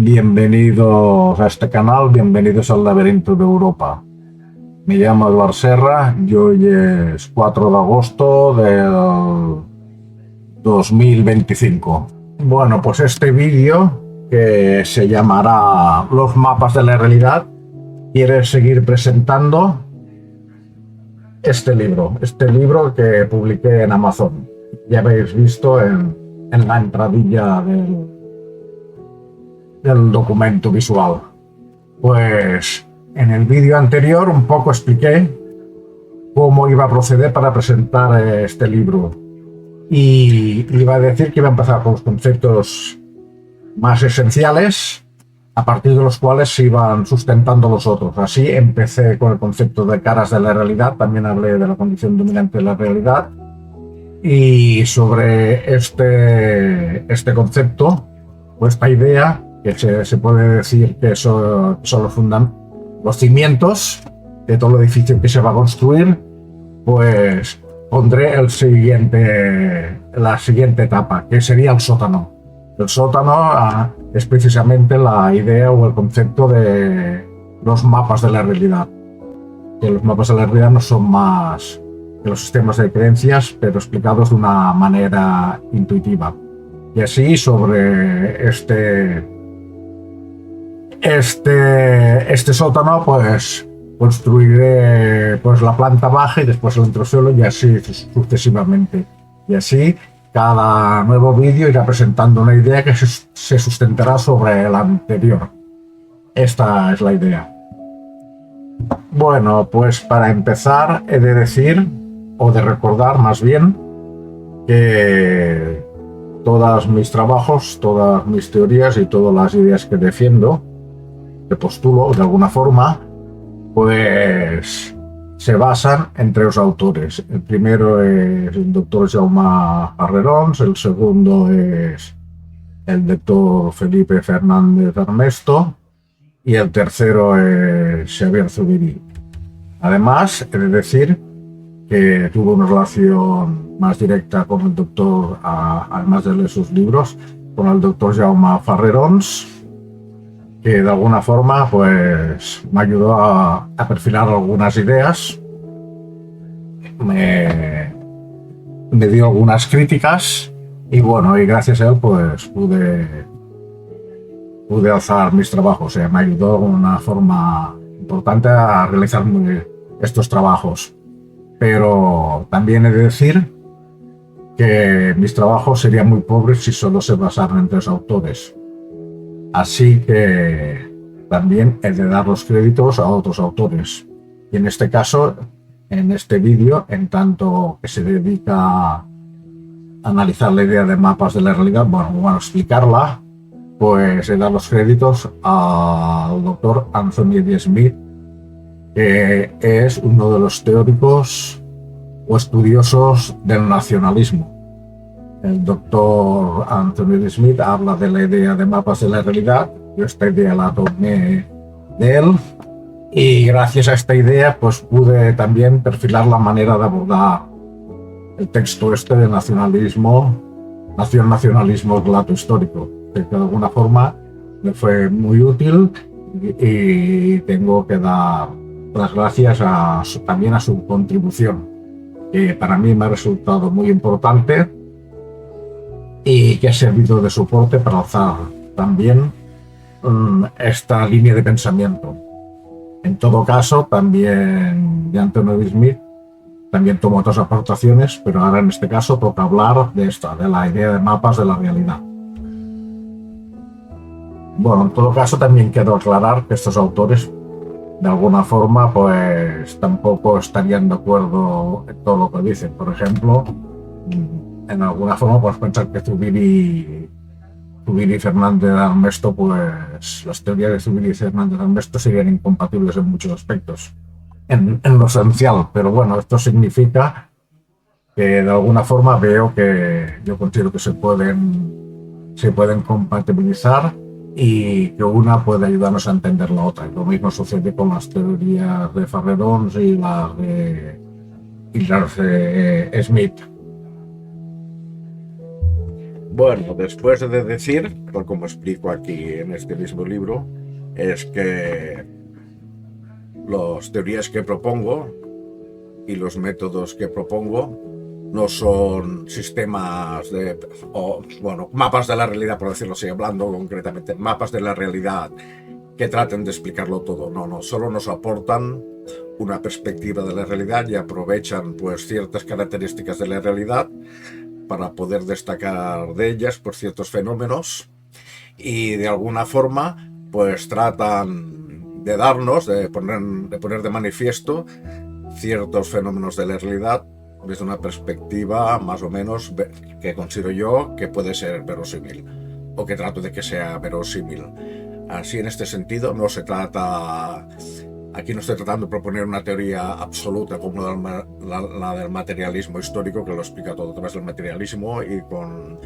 Bienvenidos a este canal, bienvenidos al laberinto de Europa. Me llamo Eduard Serra y hoy es 4 de agosto del 2025. Bueno, pues este vídeo, que se llamará Los mapas de la realidad, quiere seguir presentando este libro que publiqué en Amazon. Ya habéis visto en la entradilla del documento visual. Pues en el vídeo anterior un poco expliqué cómo iba a proceder para presentar este libro, y iba a decir que iba a empezar con los conceptos más esenciales, a partir de los cuales se iban sustentando los otros. Así empecé con el concepto de caras de la realidad, también hablé de la condición dominante de la realidad, y sobre este concepto, o esta idea, que se puede decir que son los cimientos de todo el edificio que se va a construir, pues pondré la siguiente etapa, que sería el sótano. El sótano es precisamente la idea o el concepto de los mapas de la realidad. Que los mapas de la realidad no son más que los sistemas de creencias, pero explicados de una manera intuitiva. Y así sobre este sótano, pues construiré pues la planta baja y después el entresuelo, y así sucesivamente. Y así cada nuevo vídeo irá presentando una idea que se sustentará sobre el anterior. Esta es la idea. Bueno, pues para empezar he de decir, o de recordar más bien, que todos mis trabajos, todas mis teorías y todas las ideas que defiendo, que postulo de alguna forma, pues se basan en tres autores. El primero es el doctor Jaume Farrerons, el segundo es el doctor Felipe Fernández Armesto y el tercero es Xavier Zubiri. Además, he de decir que tuvo una relación más directa con el doctor, además de leer sus libros, con el doctor Jaume Farrerons, que de alguna forma pues me ayudó a perfilar algunas ideas, me dio algunas críticas, y bueno, y gracias a él pues pude alzar mis trabajos. O sea, me ayudó de una forma importante a realizar estos trabajos. Pero también he de decir que mis trabajos serían muy pobres si solo se basaran en tres autores. Así que también he de dar los créditos a otros autores. Y en este caso, en este vídeo, en tanto que se dedica a analizar la idea de mapas de la realidad, bueno, a explicarla, pues he dado los créditos al doctor Anthony D. Smith, que es uno de los teóricos o estudiosos del nacionalismo. El doctor Anthony D. Smith habla de la idea de mapas de la realidad. Yo esta idea la tomé de él, y gracias a esta idea pues pude también perfilar la manera de abordar el texto de nacionalismo glato histórico, que de alguna forma me fue muy útil, y tengo que dar las gracias también a su contribución, que para mí me ha resultado muy importante y que ha servido de soporte para alzar también esta línea de pensamiento. En todo caso, también de Anthony D. Smith también tomo otras aportaciones, pero ahora en este caso toca hablar de la idea de mapas de la realidad. Bueno, en todo caso también quiero aclarar que estos autores de alguna forma pues tampoco estarían de acuerdo en todo lo que dicen. Por ejemplo, en alguna forma puedes pensar que Zubiri y Fernández Armesto, pues las teorías de Zubiri y Fernández Armesto serían incompatibles en muchos aspectos, en lo esencial. Pero bueno, esto significa que de alguna forma veo que yo considero que se pueden compatibilizar, y que una puede ayudarnos a entender la otra. Y lo mismo sucede con las teorías de Farrerons y las de Smith. Bueno, después de decir, tal como explico aquí en este mismo libro, es que las teorías que propongo y los métodos que propongo no son sistemas bueno, mapas de la realidad, por decirlo así, hablando concretamente, mapas de la realidad que traten de explicarlo todo. No, no, solo nos aportan una perspectiva de la realidad y aprovechan pues ciertas características de la realidad para poder destacar de ellas por ciertos fenómenos y de alguna forma pues tratan de darnos, de poner de manifiesto ciertos fenómenos de la realidad desde una perspectiva más o menos que considero yo que puede ser verosímil o que trato de que sea verosímil. Así, en este sentido, no se trata, aquí no estoy tratando de proponer una teoría absoluta como la del materialismo histórico, que lo explica todo a través del materialismo, y con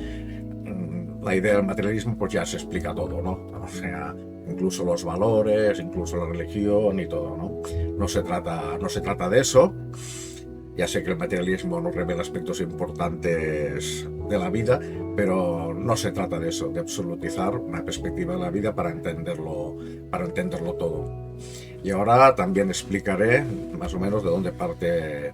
la idea del materialismo pues ya se explica todo, ¿no? O sea, incluso los valores, incluso la religión y todo, ¿no? No se trata de eso. Ya sé que el materialismo nos revela aspectos importantes de la vida, pero no se trata de eso, de absolutizar una perspectiva de la vida para entenderlo todo. Y ahora también explicaré más o menos de dónde parte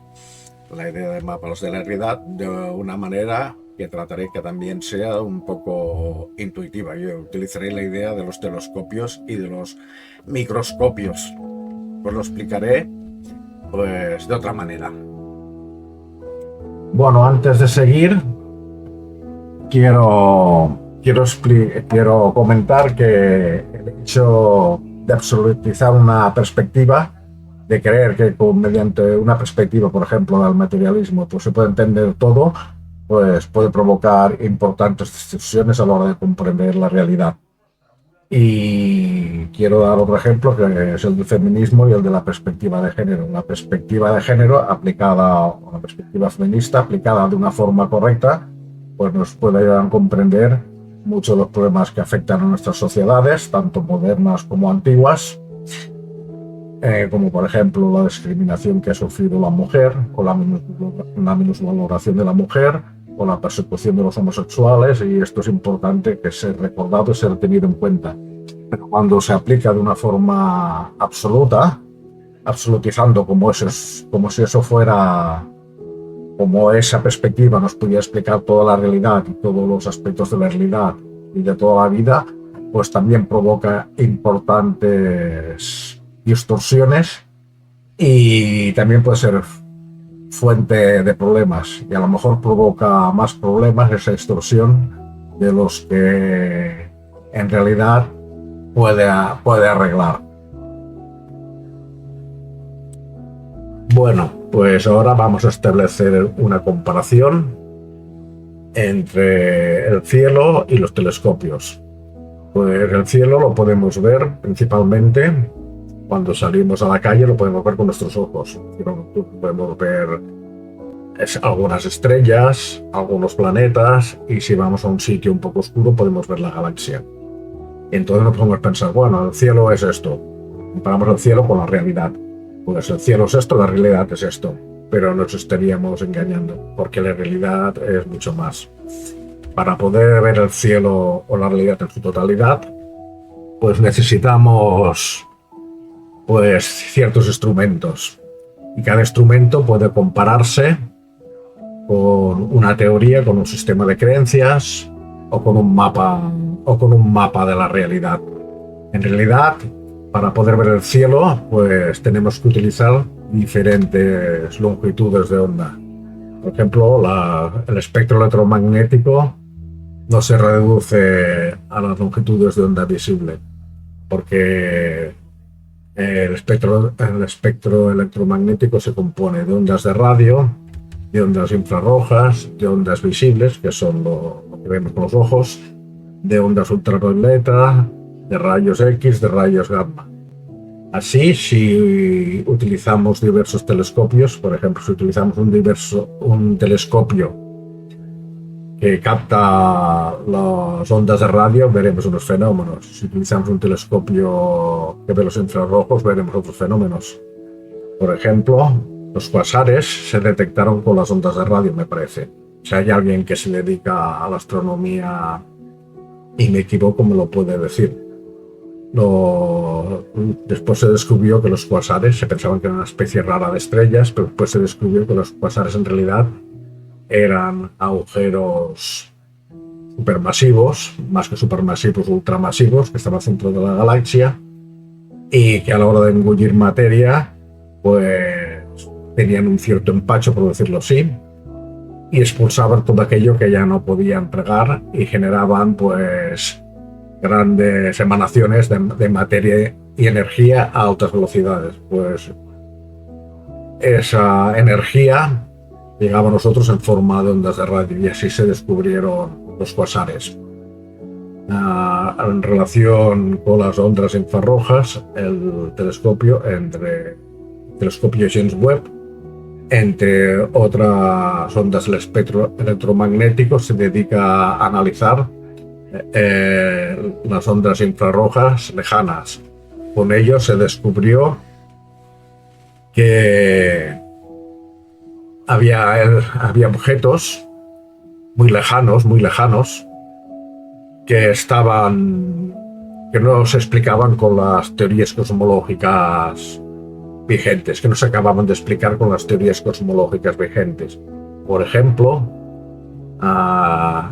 la idea de mapas de la realidad de una manera que trataré que también sea un poco intuitiva. Yo utilizaré la idea de los telescopios y de los microscopios. Pues lo explicaré pues de otra manera. Bueno, antes de seguir, quiero comentar que el hecho de absolutizar una perspectiva, de creer que mediante una perspectiva, por ejemplo, del materialismo, pues se puede entender todo, pues puede provocar importantes distorsiones a la hora de comprender la realidad. Y quiero dar otro ejemplo, que es el del feminismo y el de la perspectiva de género. La perspectiva de género aplicada, o la perspectiva feminista aplicada de una forma correcta, pues nos puede ayudar a comprender muchos de los problemas que afectan a nuestras sociedades, tanto modernas como antiguas, como por ejemplo la discriminación que ha sufrido la mujer, o la minusvaloración de la mujer, o la persecución de los homosexuales, y esto es importante que sea recordado y ser tenido en cuenta. Pero cuando se aplica de una forma absoluta, absolutizando como si eso fuera, como esa perspectiva nos pudiera explicar toda la realidad y todos los aspectos de la realidad y de toda la vida, pues también provoca importantes distorsiones y también puede ser fuente de problemas, y a lo mejor provoca más problemas esa distorsión de los que en realidad puede arreglar. Bueno, pues ahora vamos a establecer una comparación entre el cielo y los telescopios. Pues el cielo lo podemos ver principalmente cuando salimos a la calle, lo podemos ver con nuestros ojos. Podemos ver algunas estrellas, algunos planetas, y si vamos a un sitio un poco oscuro podemos ver la galaxia. Entonces nos podemos pensar, bueno, el cielo es esto. Comparamos el cielo con la realidad. Pues el cielo es esto, la realidad es esto. Pero nos estaríamos engañando, porque la realidad es mucho más. Para poder ver el cielo o la realidad en su totalidad, pues necesitamos pues ciertos instrumentos. Y cada instrumento puede compararse con una teoría, con un sistema de creencias o con un mapa de la realidad. En realidad, para poder ver el cielo, pues tenemos que utilizar diferentes longitudes de onda. Por ejemplo, el espectro electromagnético no se reduce a las longitudes de onda visible, porque el espectro electromagnético se compone de ondas de radio, de ondas infrarrojas, de ondas visibles, que son lo que vemos con los ojos, de ondas ultravioleta, de rayos X, de rayos gamma. Así, si utilizamos diversos telescopios, por ejemplo, si utilizamos un telescopio que capta las ondas de radio, veremos unos fenómenos. Si utilizamos un telescopio que ve los infrarrojos, veremos otros fenómenos. Por ejemplo, los cuasares se detectaron con las ondas de radio, me parece. Si hay alguien que se dedica a la astronomía y me equivoco, me lo puede decir. Después se descubrió que los cuasares, se pensaban que era una especie rara de estrellas, pero después se descubrió que los cuasares en realidad eran agujeros supermasivos, más que supermasivos, ultramasivos, que estaban al centro de la galaxia y que a la hora de engullir materia, pues tenían un cierto empacho, por decirlo así, y expulsaban todo aquello que ya no podían tragar y generaban pues grandes emanaciones de materia y energía a altas velocidades. Pues esa energía llegaba a nosotros en forma de ondas de radio y así se descubrieron los cuasares. En relación con las ondas infrarrojas, el telescopio James Webb, entre otras ondas del espectro electromagnético, se dedica a analizar las ondas infrarrojas lejanas. Con ello se descubrió que había objetos muy lejanos, que no se explicaban con las teorías cosmológicas vigentes, que no se acababan de explicar con las teorías cosmológicas vigentes. Por ejemplo,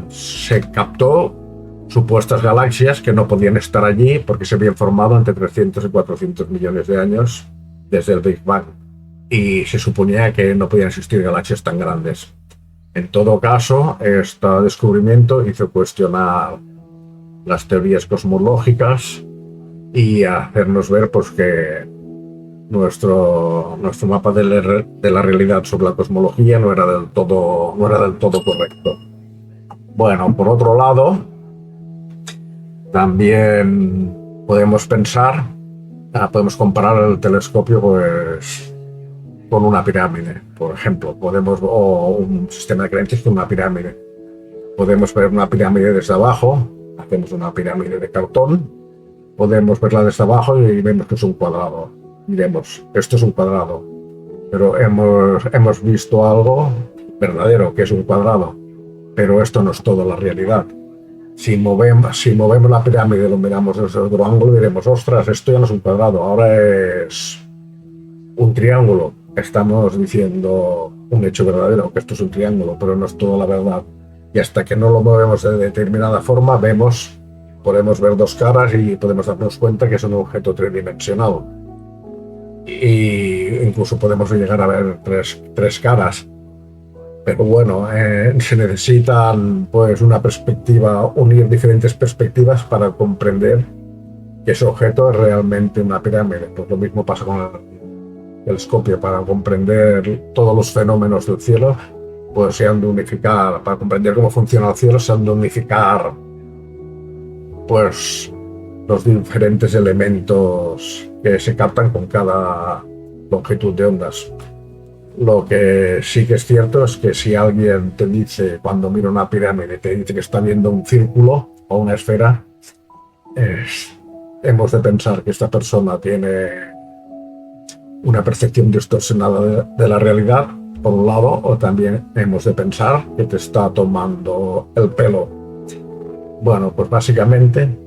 se captó supuestas galaxias que no podían estar allí porque se habían formado entre 300 y 400 millones de años desde el Big Bang, y se suponía que no podían existir galaxias tan grandes. En todo caso, este descubrimiento hizo cuestionar las teorías cosmológicas y hacernos ver pues, que nuestro mapa de la realidad sobre la cosmología no era del todo correcto. Bueno, por otro lado, también podemos comparar el telescopio pues con una pirámide, por ejemplo, o un sistema de creencias con una pirámide. Podemos ver una pirámide desde abajo, hacemos una pirámide de cartón, podemos verla desde abajo y vemos que es un cuadrado. Diremos, esto es un cuadrado, pero hemos visto algo verdadero, que es un cuadrado, pero esto no es toda la realidad. Si movemos la pirámide y lo miramos desde otro ángulo, diremos, ostras, esto ya no es un cuadrado, ahora es un triángulo. Estamos diciendo un hecho verdadero, que esto es un triángulo, pero no es toda la verdad. Y hasta que no lo movemos de determinada forma, podemos ver dos caras y podemos darnos cuenta que es un objeto tridimensional. Y incluso podemos llegar a ver tres caras. Pero bueno, se necesitan pues unir diferentes perspectivas para comprender que ese objeto es realmente una pirámide. Pues lo mismo pasa con el telescopio. Para comprender todos los fenómenos del cielo, pues se han de unificar. Para comprender cómo funciona el cielo, se han de unificar pues los diferentes elementos que se captan con cada longitud de ondas. Lo que sí que es cierto es que si alguien te dice, cuando mira una pirámide, te dice que está viendo un círculo o una esfera, hemos de pensar que esta persona tiene una percepción distorsionada de la realidad, por un lado, o también hemos de pensar que te está tomando el pelo. Bueno, pues básicamente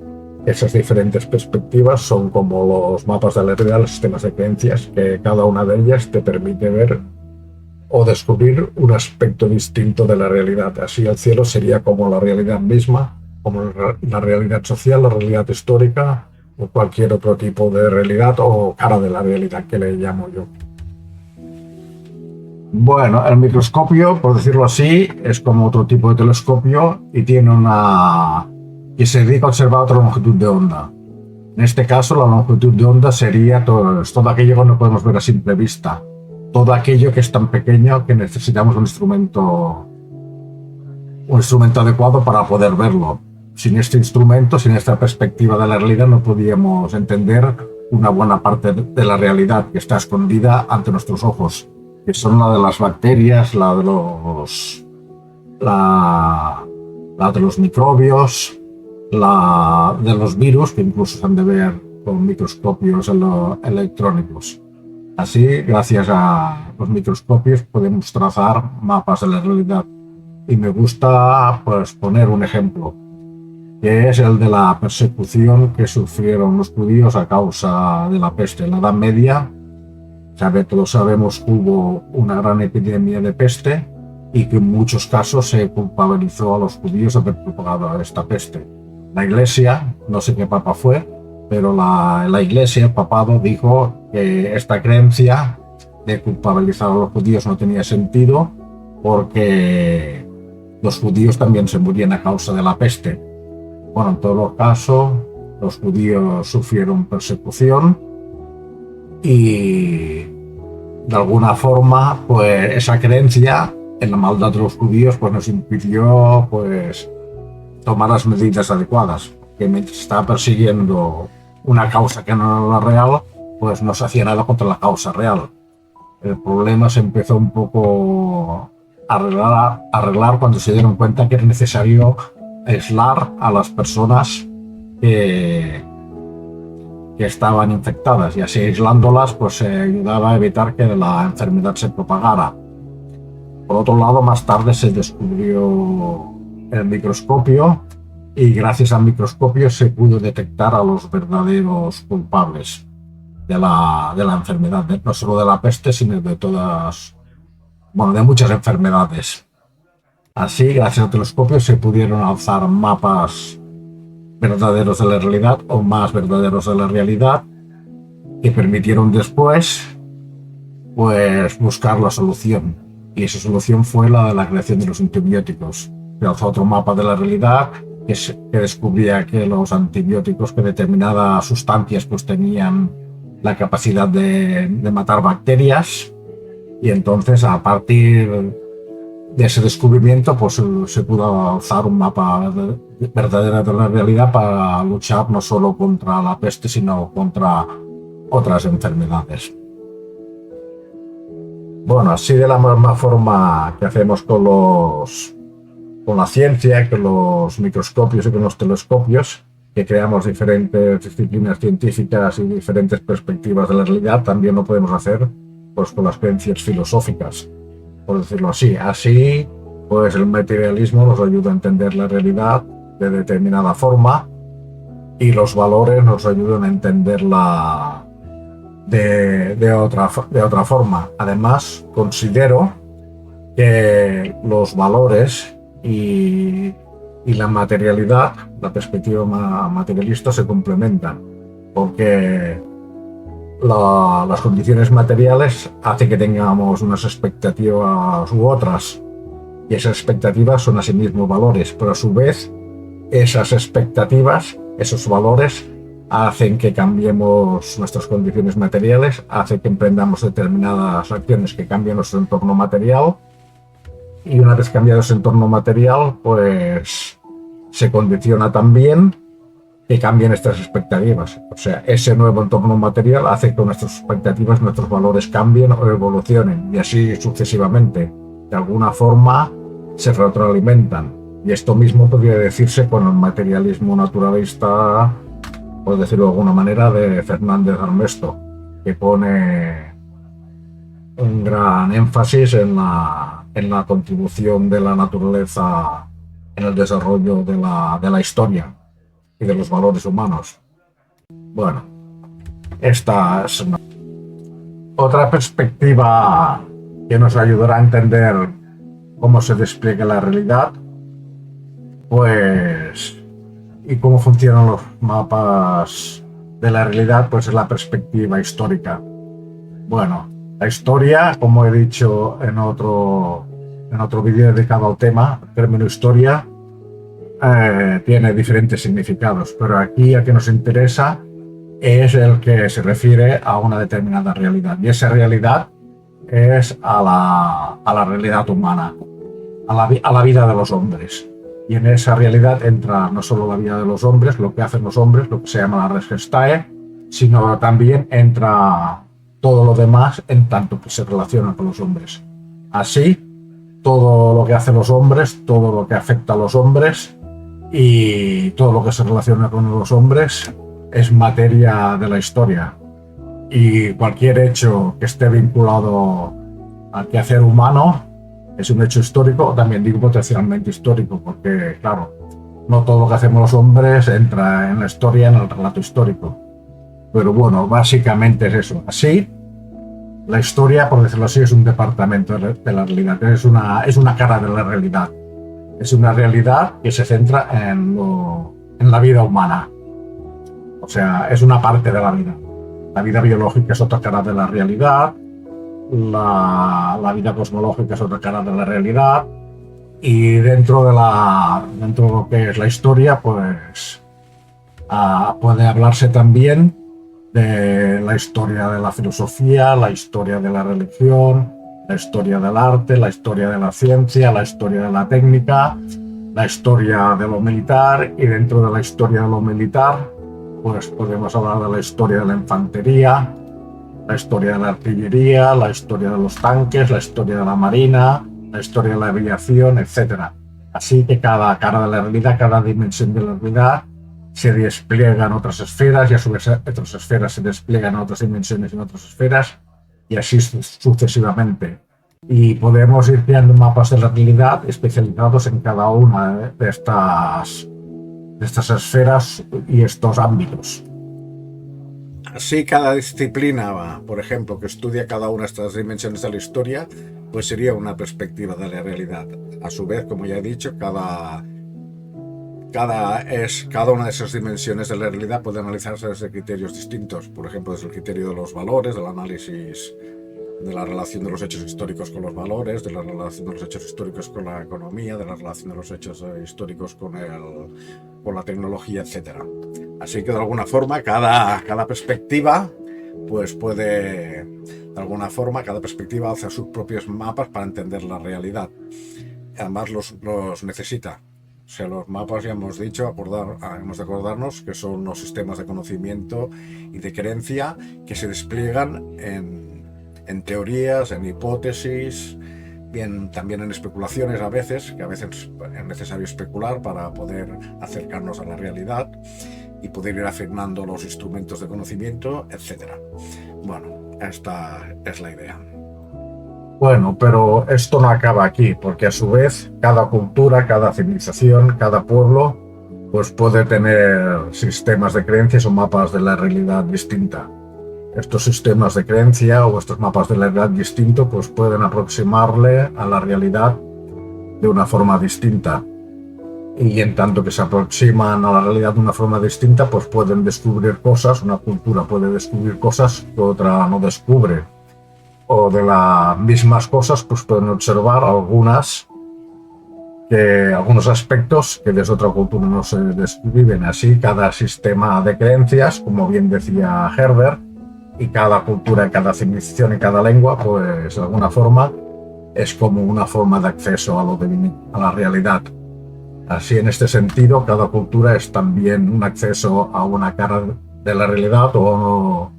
esas diferentes perspectivas son como los mapas de la realidad, los sistemas de creencias, que cada una de ellas te permite ver o descubrir un aspecto distinto de la realidad. Así el cielo sería como la realidad misma, como la realidad social, la realidad histórica o cualquier otro tipo de realidad o cara de la realidad que le llamo yo. Bueno, el microscopio, por decirlo así, es como otro tipo de telescopio y y se dedica a observar otra longitud de onda. En este caso, la longitud de onda sería todo aquello que no podemos ver a simple vista. Todo aquello que es tan pequeño que necesitamos un instrumento adecuado para poder verlo. Sin este instrumento, sin esta perspectiva de la realidad, no podíamos entender una buena parte de la realidad que está escondida ante nuestros ojos, que son la de las bacterias, la de los microbios, la de los virus, que incluso se han de ver con microscopios electrónicos. Así, gracias a los microscopios, podemos trazar mapas de la realidad. y me gusta pues poner un ejemplo, que es el de la persecución que sufrieron los judíos a causa de la peste. En la Edad Media, todos sabemos que hubo una gran epidemia de peste y que en muchos casos se culpabilizó a los judíos de haber propagado esta peste. La Iglesia, no sé qué papa fue, pero la Iglesia, el papado, dijo que esta creencia de culpabilizar a los judíos no tenía sentido porque los judíos también se morían a causa de la peste. Bueno, en todos los casos, los judíos sufrieron persecución y de alguna forma, pues esa creencia en la maldad de los judíos pues nos impidió pues tomar las medidas adecuadas. Que mientras estaba persiguiendo una causa que no era la real, pues no se hacía nada contra la causa real. El problema se empezó un poco a arreglar cuando se dieron cuenta que era necesario aislar a las personas que estaban infectadas, y así aislándolas pues se ayudaba a evitar que la enfermedad se propagara. Por otro lado, más tarde se descubrió el microscopio y gracias al microscopio se pudo detectar a los verdaderos culpables de la enfermedad, no solo de la peste, sino de de muchas enfermedades. Así, gracias al telescopio se pudieron alzar mapas verdaderos de la realidad o más verdaderos de la realidad que permitieron después pues buscar la solución, y esa solución fue la de la creación de los antibióticos. Se alzó otro mapa de la realidad que descubría que los antibióticos, que determinadas sustancias pues tenían la capacidad de matar bacterias, y entonces a partir de ese descubrimiento pues se pudo alzar un mapa verdadero de la realidad para luchar no solo contra la peste sino contra otras enfermedades. Bueno, así de la misma forma que hacemos con la ciencia, con los microscopios y con los telescopios, que creamos diferentes disciplinas científicas y diferentes perspectivas de la realidad, también lo podemos hacer pues con las creencias filosóficas, por decirlo así. Así, pues el materialismo nos ayuda a entender la realidad de determinada forma y los valores nos ayudan a entenderla de otra forma. Además, considero que los valores y la materialidad, la perspectiva materialista, se complementan, porque las condiciones materiales hacen que tengamos unas expectativas u otras, y esas expectativas son asimismo valores, pero a su vez esas expectativas, esos valores hacen que cambiemos nuestras condiciones materiales, hacen que emprendamos determinadas acciones que cambian nuestro entorno material, y una vez cambiado ese entorno material pues se condiciona también que cambien estas expectativas. O sea, ese nuevo entorno material hace que nuestras expectativas, nuestros valores cambien o evolucionen, y así sucesivamente. De alguna forma se retroalimentan. Y esto mismo podría decirse con el materialismo naturalista, por decirlo de alguna manera, de Fernández Armesto, que pone un gran énfasis en la contribución de la naturaleza en el desarrollo de la historia y de los valores humanos. Bueno, esta es otra perspectiva que nos ayudará a entender cómo se despliega la realidad, pues, y cómo funcionan los mapas de la realidad, pues es la perspectiva histórica. Bueno, la historia, como he dicho en otro vídeo dedicado al tema, el término historia tiene diferentes significados, pero aquí el que nos interesa es el que se refiere a una determinada realidad, y esa realidad es a la realidad humana, a la vida de los hombres. Y en esa realidad entra no solo la vida de los hombres, lo que hacen los hombres, lo que se llama la res gestae, sino también entra todo lo demás en tanto que se relaciona con los hombres. Así, todo lo que hacen los hombres, todo lo que afecta a los hombres y todo lo que se relaciona con los hombres es materia de la historia. Y cualquier hecho que esté vinculado al quehacer humano es un hecho histórico, también digo potencialmente histórico, porque, claro, no todo lo que hacemos los hombres entra en la historia, en el relato histórico. Pero bueno, básicamente es eso. Así, la historia, por decirlo así, es un departamento de la realidad, es una cara de la realidad. Es una realidad que se centra en la vida humana. O sea, es una parte de la vida. La vida biológica es otra cara de la realidad, la vida cosmológica es otra cara de la realidad, y dentro de lo que es la historia, pues puede hablarse también de la historia de la filosofía, la historia de la religión, la historia del arte, la historia de la ciencia, la historia de la técnica, la historia de lo militar, y dentro de la historia de lo militar pues podemos hablar de la historia de la infantería, la historia de la artillería, la historia de los tanques, la historia de la marina, la historia de la aviación, etc. Así que cada cara de la realidad, cada dimensión de la realidad se despliega en otras esferas, y a su vez otras esferas se despliegan en otras dimensiones en otras esferas, y así sucesivamente. Y podemos ir creando mapas de la realidad especializados en cada una de estas esferas y estos ámbitos. Así, cada disciplina, por ejemplo, que estudia cada una de estas dimensiones de la historia, pues sería una perspectiva de la realidad. A su vez, como ya he dicho, cada una de esas dimensiones de la realidad puede analizarse desde criterios distintos. Por ejemplo, desde el criterio de los valores, del análisis de la relación de los hechos históricos con los valores, de la relación de los hechos históricos con la economía, de la relación de los hechos históricos con la tecnología, etc. Así que de alguna forma cada perspectiva pues puede, de alguna forma cada perspectiva hace sus propios mapas para entender la realidad. Además los necesita. O sea, los mapas, ya hemos dicho, hemos de acordarnos que son los sistemas de conocimiento y de creencia que se despliegan en teorías, en hipótesis, bien también en especulaciones a veces, que a veces es necesario especular para poder acercarnos a la realidad y poder ir afirmando los instrumentos de conocimiento, etc. Bueno, esta es la idea. Bueno, pero esto no acaba aquí, porque a su vez cada cultura, cada civilización, cada pueblo, pues puede tener sistemas de creencias o mapas de la realidad distinta. Estos sistemas de creencia o estos mapas de la realidad distintos pues pueden aproximarle a la realidad de una forma distinta. Y en tanto que se aproximan a la realidad de una forma distinta, pues pueden descubrir cosas, una cultura puede descubrir cosas que otra no descubre. O de las mismas cosas, pues pueden observar algunos aspectos que desde otra cultura no se describen. Así, cada sistema de creencias, como bien decía Herbert, y cada cultura, cada civilización y cada lengua, pues de alguna forma es como una forma de acceso a la realidad. Así, en este sentido, cada cultura es también un acceso a una cara de la realidad o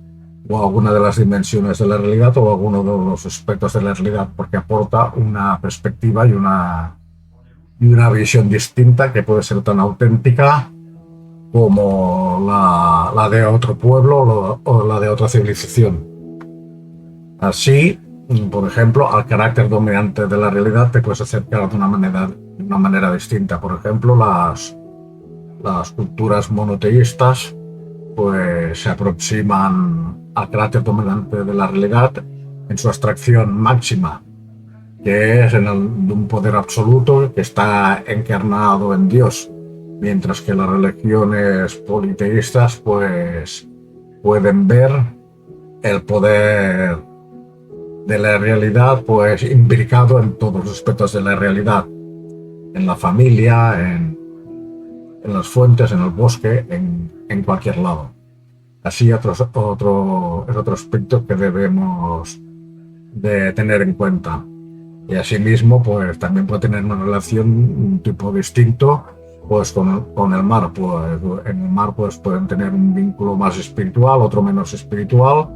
a alguna de las dimensiones de la realidad o a alguno de los aspectos de la realidad, porque aporta una perspectiva y una visión distinta que puede ser tan auténtica como la de otro pueblo o la de otra civilización. Así, por ejemplo, al carácter dominante de la realidad te puedes acercar de una manera distinta. Por ejemplo, las culturas monoteístas pues se aproximan al carácter dominante de la realidad en su abstracción máxima, que es de un poder absoluto que está encarnado en Dios, mientras que las religiones politeístas pues pueden ver el poder de la realidad pues imbricado en todos los aspectos de la realidad, en la familia, en las fuentes, en el bosque, en cualquier lado. Así es otro aspecto que debemos de tener en cuenta. Y asimismo, pues también puede tener una relación, un tipo distinto, pues con el mar. Pues en el mar pues pueden tener un vínculo más espiritual, otro menos espiritual,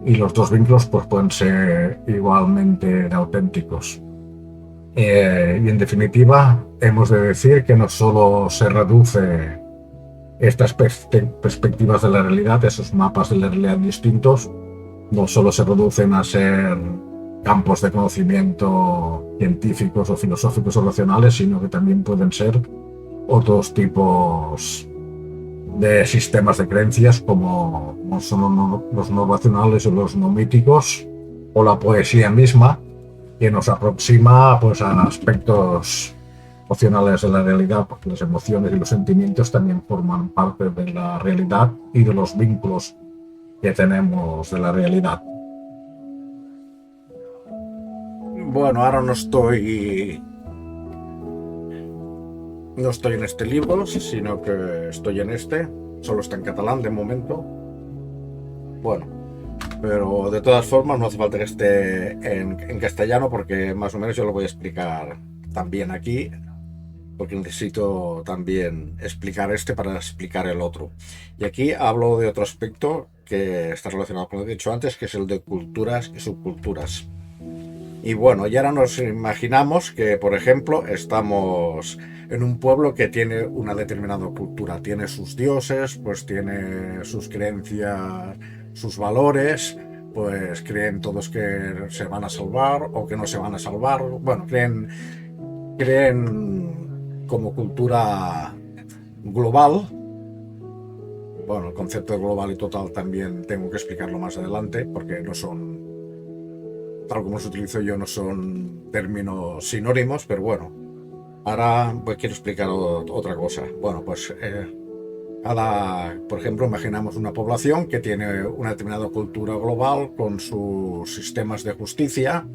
y los dos vínculos pues pueden ser igualmente auténticos. Y en definitiva, hemos de decir que no solo se reduce estas perspectivas de la realidad, esos mapas de la realidad distintos, no solo se reducen a ser campos de conocimiento científicos o filosóficos o racionales, sino que también pueden ser otros tipos de sistemas de creencias como son los no racionales o los no míticos, o la poesía misma, que nos aproxima pues, a aspectos emocionales de la realidad, porque las emociones y los sentimientos también forman parte de la realidad y de los vínculos que tenemos de la realidad. Bueno, ahora no estoy en este libro, sino que estoy en este. Solo está en catalán de momento. Bueno, pero de todas formas no hace falta que esté en castellano, porque más o menos yo lo voy a explicar también aquí, porque necesito también explicar este para explicar el otro. Y aquí hablo de otro aspecto que está relacionado con lo que he dicho antes, que es el de culturas y subculturas. Y bueno, y ahora nos imaginamos que, por ejemplo, estamos en un pueblo que tiene una determinada cultura, tiene sus dioses, pues tiene sus creencias, sus valores, pues creen todos que se van a salvar o que no se van a salvar. Bueno, creen como cultura global. Bueno, el concepto de global y total también tengo que explicarlo más adelante, porque no son, tal como los utilizo yo, no son términos sinónimos, pero bueno, ahora pues quiero explicar otra cosa. Bueno, pues por ejemplo, imaginamos una población que tiene una determinada cultura global con sus sistemas de justicia.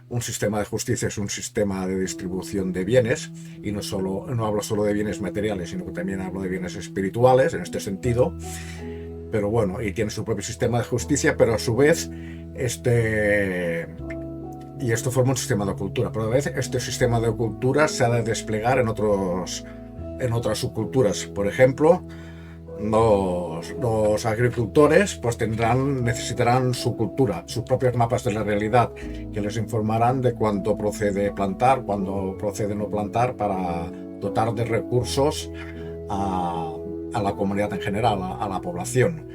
Un sistema de justicia es un sistema de distribución de bienes, y no hablo solo de bienes materiales, sino que también hablo de bienes espirituales en este sentido. Pero bueno, y tiene su propio sistema de justicia, pero a su vez y esto forma un sistema de cultura, pero a veces este sistema de cultura se ha de desplegar en otras subculturas. Por ejemplo, los agricultores pues necesitarán su cultura, sus propios mapas de la realidad, que les informarán de cuándo procede plantar, cuándo procede no plantar, para dotar de recursos a la comunidad en general, a la población.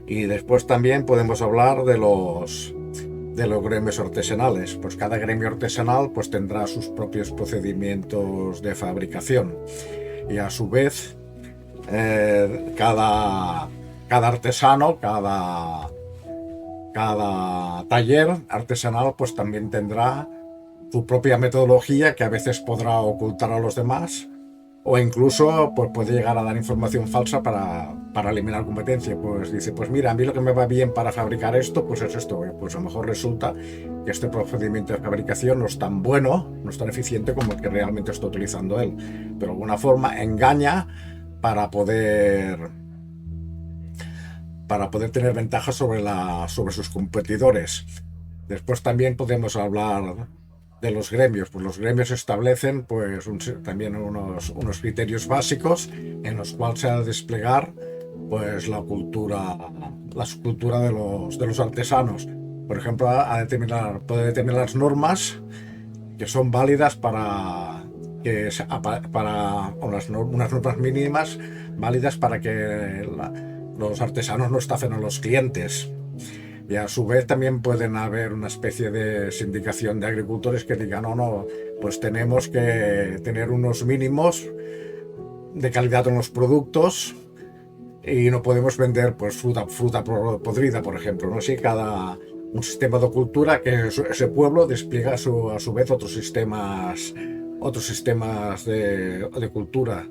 Y después también podemos hablar de los gremios artesanales. Pues cada gremio artesanal pues tendrá sus propios procedimientos de fabricación, y a su vez cada artesano, cada taller artesanal pues también tendrá su propia metodología, que a veces podrá ocultar a los demás, o incluso pues puede llegar a dar información falsa para eliminar competencia. Pues dice, pues mira, a mí lo que me va bien para fabricar esto pues es esto. Pues a lo mejor resulta que este procedimiento de fabricación no es tan bueno, no es tan eficiente como el que realmente está utilizando él, pero de alguna forma engaña para poder tener ventaja sobre sus competidores. Después también podemos hablar de los gremios. Pues los gremios establecen pues también unos puros básicos en los cuales se ha de desplegar pues la subcultura de los artesanos. Por ejemplo, puede determinar las normas que son válidas para unas normas mínimas válidas para que los artesanos no estafen a los clientes. Y a su vez también pueden haber una especie de sindicación de agricultores que digan, no, pues tenemos que tener unos mínimos de calidad en los productos y no podemos vender pues fruta podrida, por ejemplo, ¿no? Así un sistema de cultura que ese pueblo despliega a su vez otros sistemas de cultura.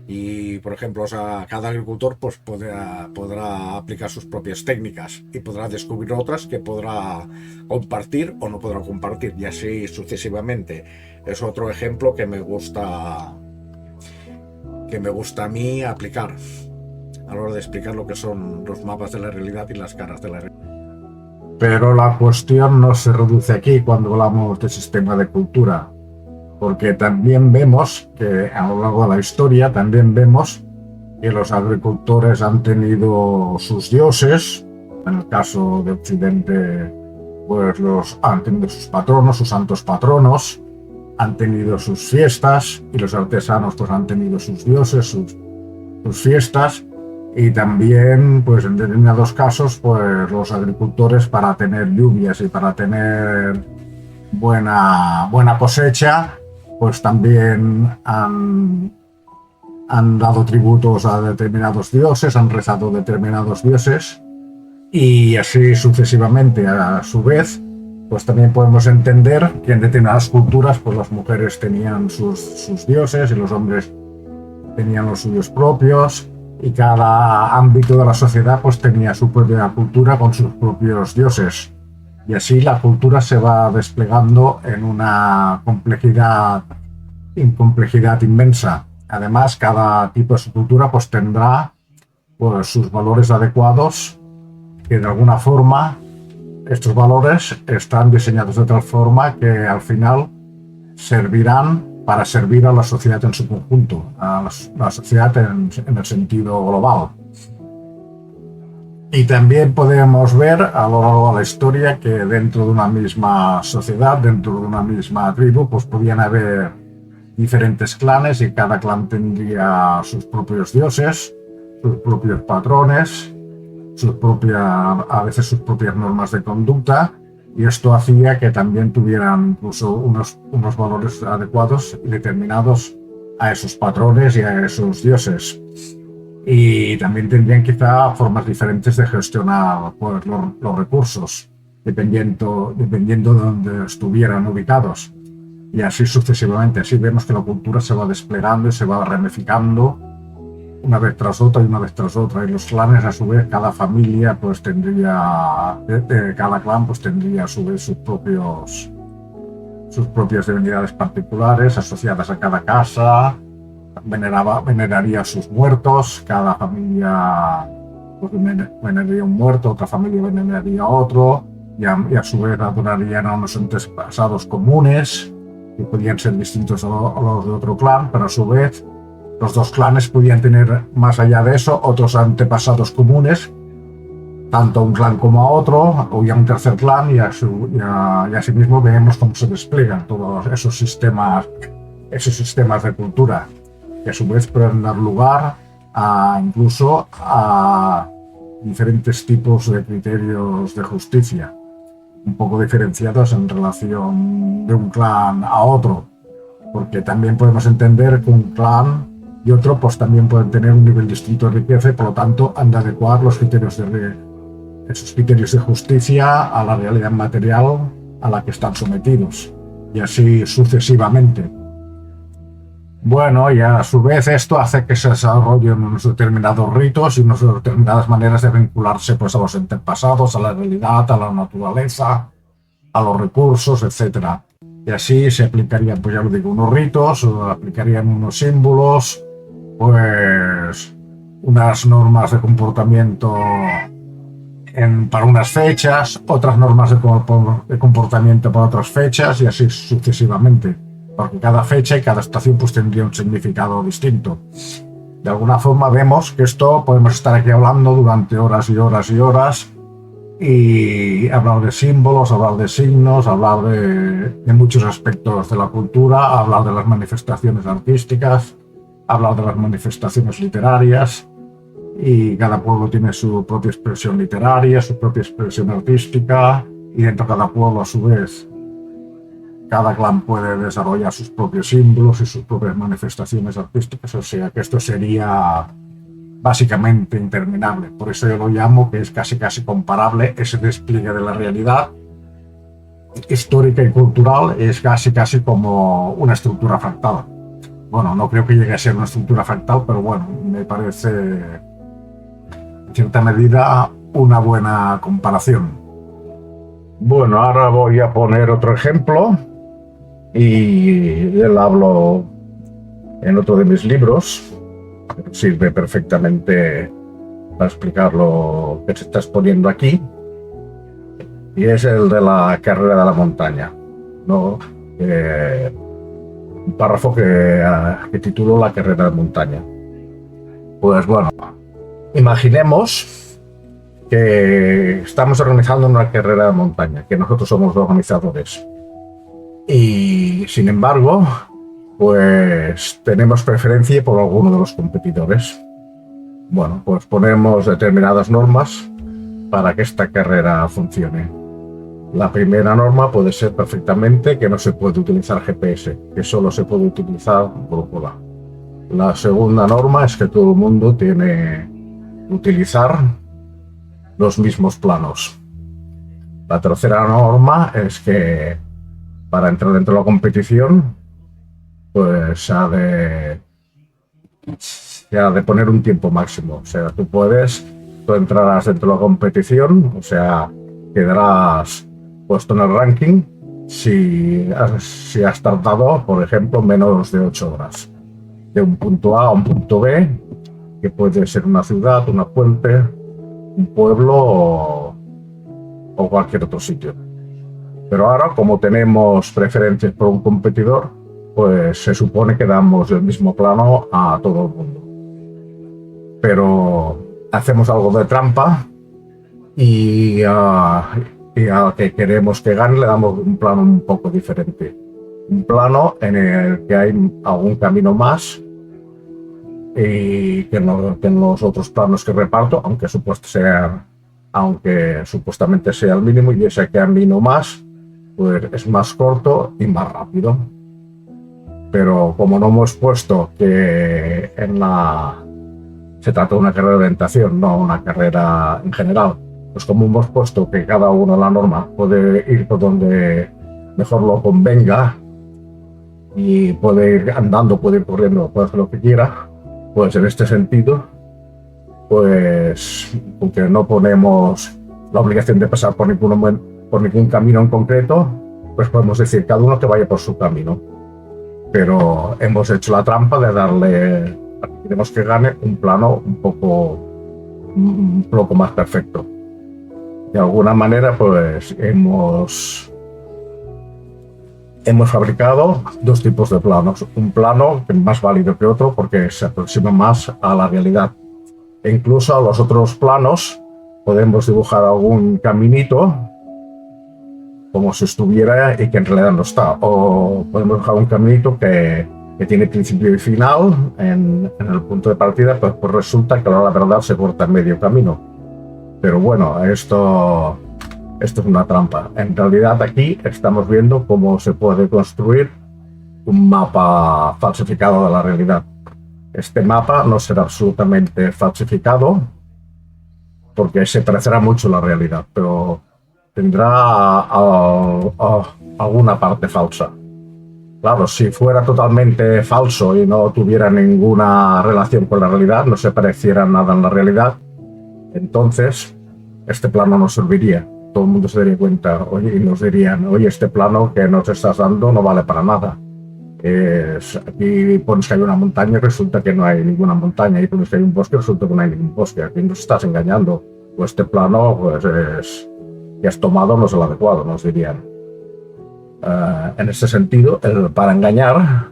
Y por ejemplo, cada agricultor pues podrá aplicar sus propias técnicas y podrá descubrir otras que podrá compartir o no podrá compartir, y así sucesivamente. Es otro ejemplo que me gusta a mí aplicar a la hora de explicar lo que son los mapas de la realidad y las caras de la realidad. Pero la cuestión no se reduce aquí cuando hablamos de sistema de cultura, porque también vemos que a lo largo de la historia también vemos que los agricultores han tenido sus dioses. En el caso de Occidente, pues han tenido sus patronos, sus santos patronos, han tenido sus fiestas, y los artesanos pues han tenido sus dioses, sus fiestas. Y también, pues en determinados casos, pues los agricultores, para tener lluvias y para tener buena cosecha, pues también han dado tributos a determinados dioses, han rezado determinados dioses, y así sucesivamente. A su vez, pues también podemos entender que en determinadas culturas, pues las mujeres tenían sus dioses y los hombres tenían los suyos propios, y cada ámbito de la sociedad pues tenía su propia cultura con sus propios dioses. Y así la cultura se va desplegando en una complejidad inmensa. Además, cada tipo de subcultura pues tendrá pues sus valores adecuados, que de alguna forma estos valores están diseñados de tal forma que al final servirán para servir a la sociedad en su conjunto, a la sociedad en el sentido global. Y también podemos ver a lo largo de la historia que dentro de una misma sociedad, dentro de una misma tribu, pues podían haber diferentes clanes, y cada clan tendría sus propios dioses, sus propios patrones, a veces sus propias normas de conducta, y esto hacía que también tuvieran incluso unos valores adecuados y determinados a esos patrones y a esos dioses. Y también tendrían quizá formas diferentes de gestionar pues, los recursos, dependiendo de dónde estuvieran ubicados. Y así sucesivamente. Así vemos que la cultura se va desplegando y se va ramificando una vez tras otra y una vez tras otra. Y los clanes, a su vez, cada familia pues tendría, cada clan pues tendría a su vez sus propias divinidades particulares asociadas a cada casa. Veneraría a sus muertos, cada familia pues, veneraría un muerto, otra familia veneraría a otro, y a su vez adorarían a unos antepasados comunes, que podían ser distintos a los de otro clan, pero a su vez los dos clanes podían tener, más allá de eso, otros antepasados comunes, tanto a un clan como a otro, o a un tercer clan, y asimismo vemos cómo se despliegan todos esos sistemas de cultura, que a su vez pueden dar lugar incluso a diferentes tipos de criterios de justicia, un poco diferenciados en relación de un clan a otro, porque también podemos entender que un clan y otro pues también pueden tener un nivel distinto de riqueza, y por lo tanto han de adecuar esos criterios de justicia a la realidad material a la que están sometidos, y así sucesivamente. Bueno, y a su vez esto hace que se desarrollen unos determinados ritos y unas determinadas maneras de vincularse pues, a los antepasados, a la realidad, a la naturaleza, a los recursos, etc. Y así se aplicarían, pues ya lo digo, unos ritos, aplicarían unos símbolos, pues unas normas de comportamiento para unas fechas, otras normas de comportamiento para otras fechas, y así sucesivamente. Porque cada fecha y cada estación pues tendría un significado distinto. De alguna forma vemos que esto podemos estar aquí hablando durante horas y horas y horas, y hablar de símbolos, hablar de signos, hablar de muchos aspectos de la cultura, hablar de las manifestaciones artísticas, hablar de las manifestaciones literarias, y cada pueblo tiene su propia expresión literaria, su propia expresión artística, y dentro de cada pueblo a su vez cada clan puede desarrollar sus propios símbolos y sus propias manifestaciones artísticas, o sea que esto sería básicamente interminable. Por eso yo lo llamo que es casi comparable ese despliegue de la realidad histórica y cultural, es casi como una estructura fractal. Bueno, no creo que llegue a ser una estructura fractal, pero bueno, me parece en cierta medida una buena comparación. Bueno, ahora voy a poner otro ejemplo, y él hablo en otro de mis libros, que sirve perfectamente para explicar lo que se está exponiendo aquí, y es el de la carrera de la montaña, ¿no? Un párrafo que titulo La carrera de montaña. Pues bueno, imaginemos que estamos organizando una carrera de montaña, que nosotros somos los organizadores. Y sin embargo, pues tenemos preferencia por alguno de los competidores. Bueno, pues ponemos determinadas normas para que esta carrera funcione. La primera norma puede ser perfectamente que no se puede utilizar GPS, que solo se puede utilizar brújula. La segunda norma es que todo el mundo tiene que utilizar los mismos planos. La tercera norma es que para entrar dentro de la competición, pues se ha de poner un tiempo máximo. O sea, tú entrarás dentro de la competición, o sea, quedarás puesto en el ranking si has tardado, por ejemplo, menos de 8 horas. De un punto A a un punto B, que puede ser una ciudad, una fuente, un pueblo o cualquier otro sitio. Pero ahora, como tenemos preferencias por un competidor, pues se supone que damos el mismo plano a todo el mundo. Pero hacemos algo de trampa y al que queremos que gane le damos un plano un poco diferente. Un plano en el que hay algún camino más y que en los otros planos que reparto, aunque supuestamente sea el mínimo, y ese camino más pues es más corto y más rápido. Pero como no hemos puesto que se trata de una carrera de orientación, no una carrera en general, pues como hemos puesto que cada uno en la norma puede ir por donde mejor lo convenga y puede ir andando, puede ir corriendo, puede hacer lo que quiera, pues en este sentido, pues aunque no ponemos la obligación de pasar por ningún camino en concreto, pues podemos decir cada uno que vaya por su camino. Pero hemos hecho la trampa de darle, queremos que gane un plano un poco más perfecto. De alguna manera, pues hemos fabricado dos tipos de planos. Un plano que es más válido que otro porque se aproxima más a la realidad. E incluso a los otros planos podemos dibujar algún caminito como si estuviera y que en realidad no está. O podemos dibujar un caminito que tiene principio y final en el punto de partida, pues resulta que la verdad se corta en medio camino. Pero bueno, esto es una trampa. En realidad aquí estamos viendo cómo se puede construir un mapa falsificado de la realidad. Este mapa no será absolutamente falsificado porque se parecerá mucho a la realidad, pero tendrá alguna parte falsa. Claro, si fuera totalmente falso y no tuviera ninguna relación con la realidad, no se pareciera nada en la realidad, entonces este plano no serviría. Todo el mundo se daría cuenta, y nos dirían, oye, este plano que nos estás dando no vale para nada. Aquí pones que hay una montaña y resulta que no hay ninguna montaña, y pones que hay un bosque y resulta que no hay ningún bosque. Aquí nos estás engañando. O este plano pues que has tomado no es el adecuado, nos dirían. En este sentido, para engañar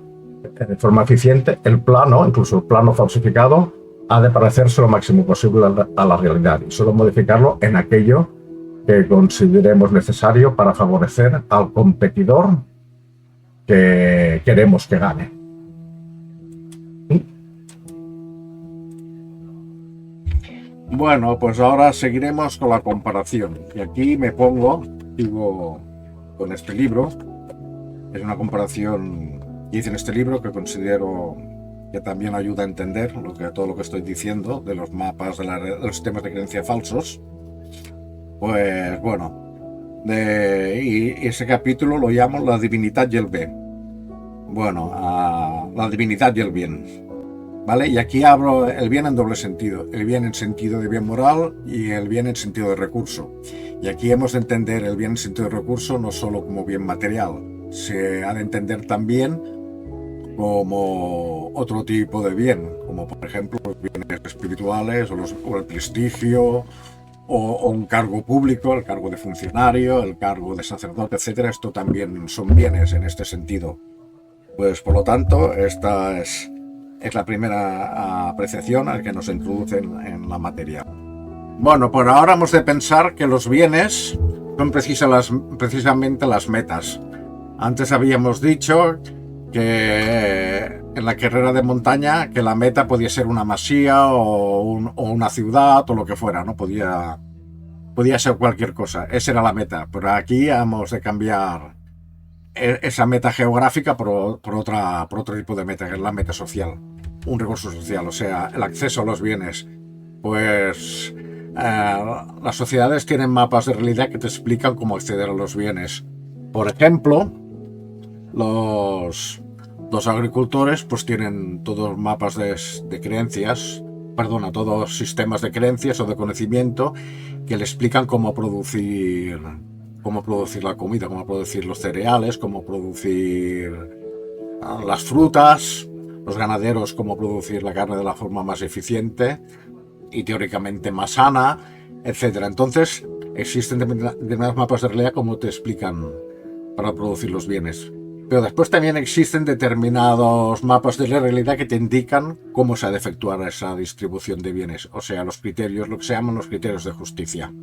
de forma eficiente, el plano, incluso el plano falsificado, ha de parecerse lo máximo posible a la realidad y solo modificarlo en aquello que consideremos necesario para favorecer al competidor que queremos que gane. Bueno, pues ahora seguiremos con la comparación. Y aquí me digo, con este libro. Es una comparación que hice en este libro que considero que también ayuda a entender todo lo que estoy diciendo de los mapas, de los sistemas de creencia falsos. Pues bueno, y ese capítulo lo llamo La divinitat y el bien. Bueno, la divinidad y el bien. ¿Vale? Y aquí hablo el bien en doble sentido, el bien en sentido de bien moral y el bien en sentido de recurso. Y aquí hemos de entender el bien en sentido de recurso no solo como bien material, se ha de entender también como otro tipo de bien, como por ejemplo los bienes espirituales o el prestigio o un cargo público, el cargo de funcionario, el cargo de sacerdote, etc. Esto también son bienes en este sentido. Pues por lo tanto, esta es la primera apreciación al que nos introducen en la materia. Bueno, por ahora hemos de pensar que los bienes son precisamente las metas. Antes habíamos dicho que en la carrera de montaña que la meta podía ser una masía o una ciudad o lo que fuera, ¿no? Podía ser cualquier cosa. Esa era la meta. Pero aquí hemos de cambiar esa meta geográfica por otro tipo de meta, que es la meta social. Un recurso social, o sea, el acceso a los bienes. Pues las sociedades tienen mapas de realidad que te explican cómo acceder a los bienes. Por ejemplo, los agricultores pues tienen todos mapas de creencias, todos sistemas de creencias o de conocimiento que le explican cómo producir la comida, cómo producir los cereales, cómo producir las frutas, los ganaderos cómo producir la carne de la forma más eficiente y teóricamente más sana, etcétera. Entonces existen determinados mapas de realidad como te explican para producir los bienes. Pero después también existen determinados mapas de la realidad que te indican cómo se ha de efectuar esa distribución de bienes, o sea, los criterios, lo que se llaman los criterios de justicia.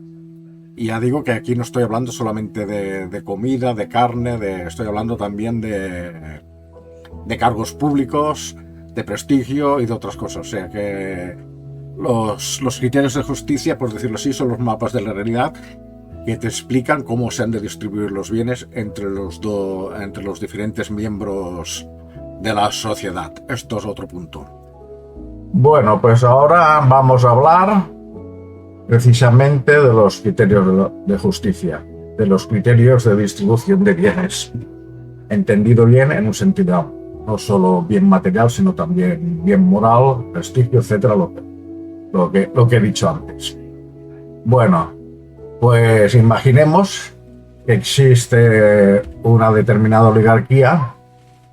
Y ya digo que aquí no estoy hablando solamente de comida, de carne, estoy hablando también de cargos públicos, de prestigio y de otras cosas. O sea que los criterios de justicia, por decirlo así, son los mapas de la realidad que te explican cómo se han de distribuir los bienes entre los diferentes miembros de la sociedad. Esto es otro punto. Bueno, pues ahora vamos a hablar precisamente de los criterios de justicia, de los criterios de distribución de bienes, entendido bien en un sentido no solo bien material, sino también bien moral, prestigio, etcétera, lo que he dicho antes. Bueno, pues imaginemos que existe una determinada oligarquía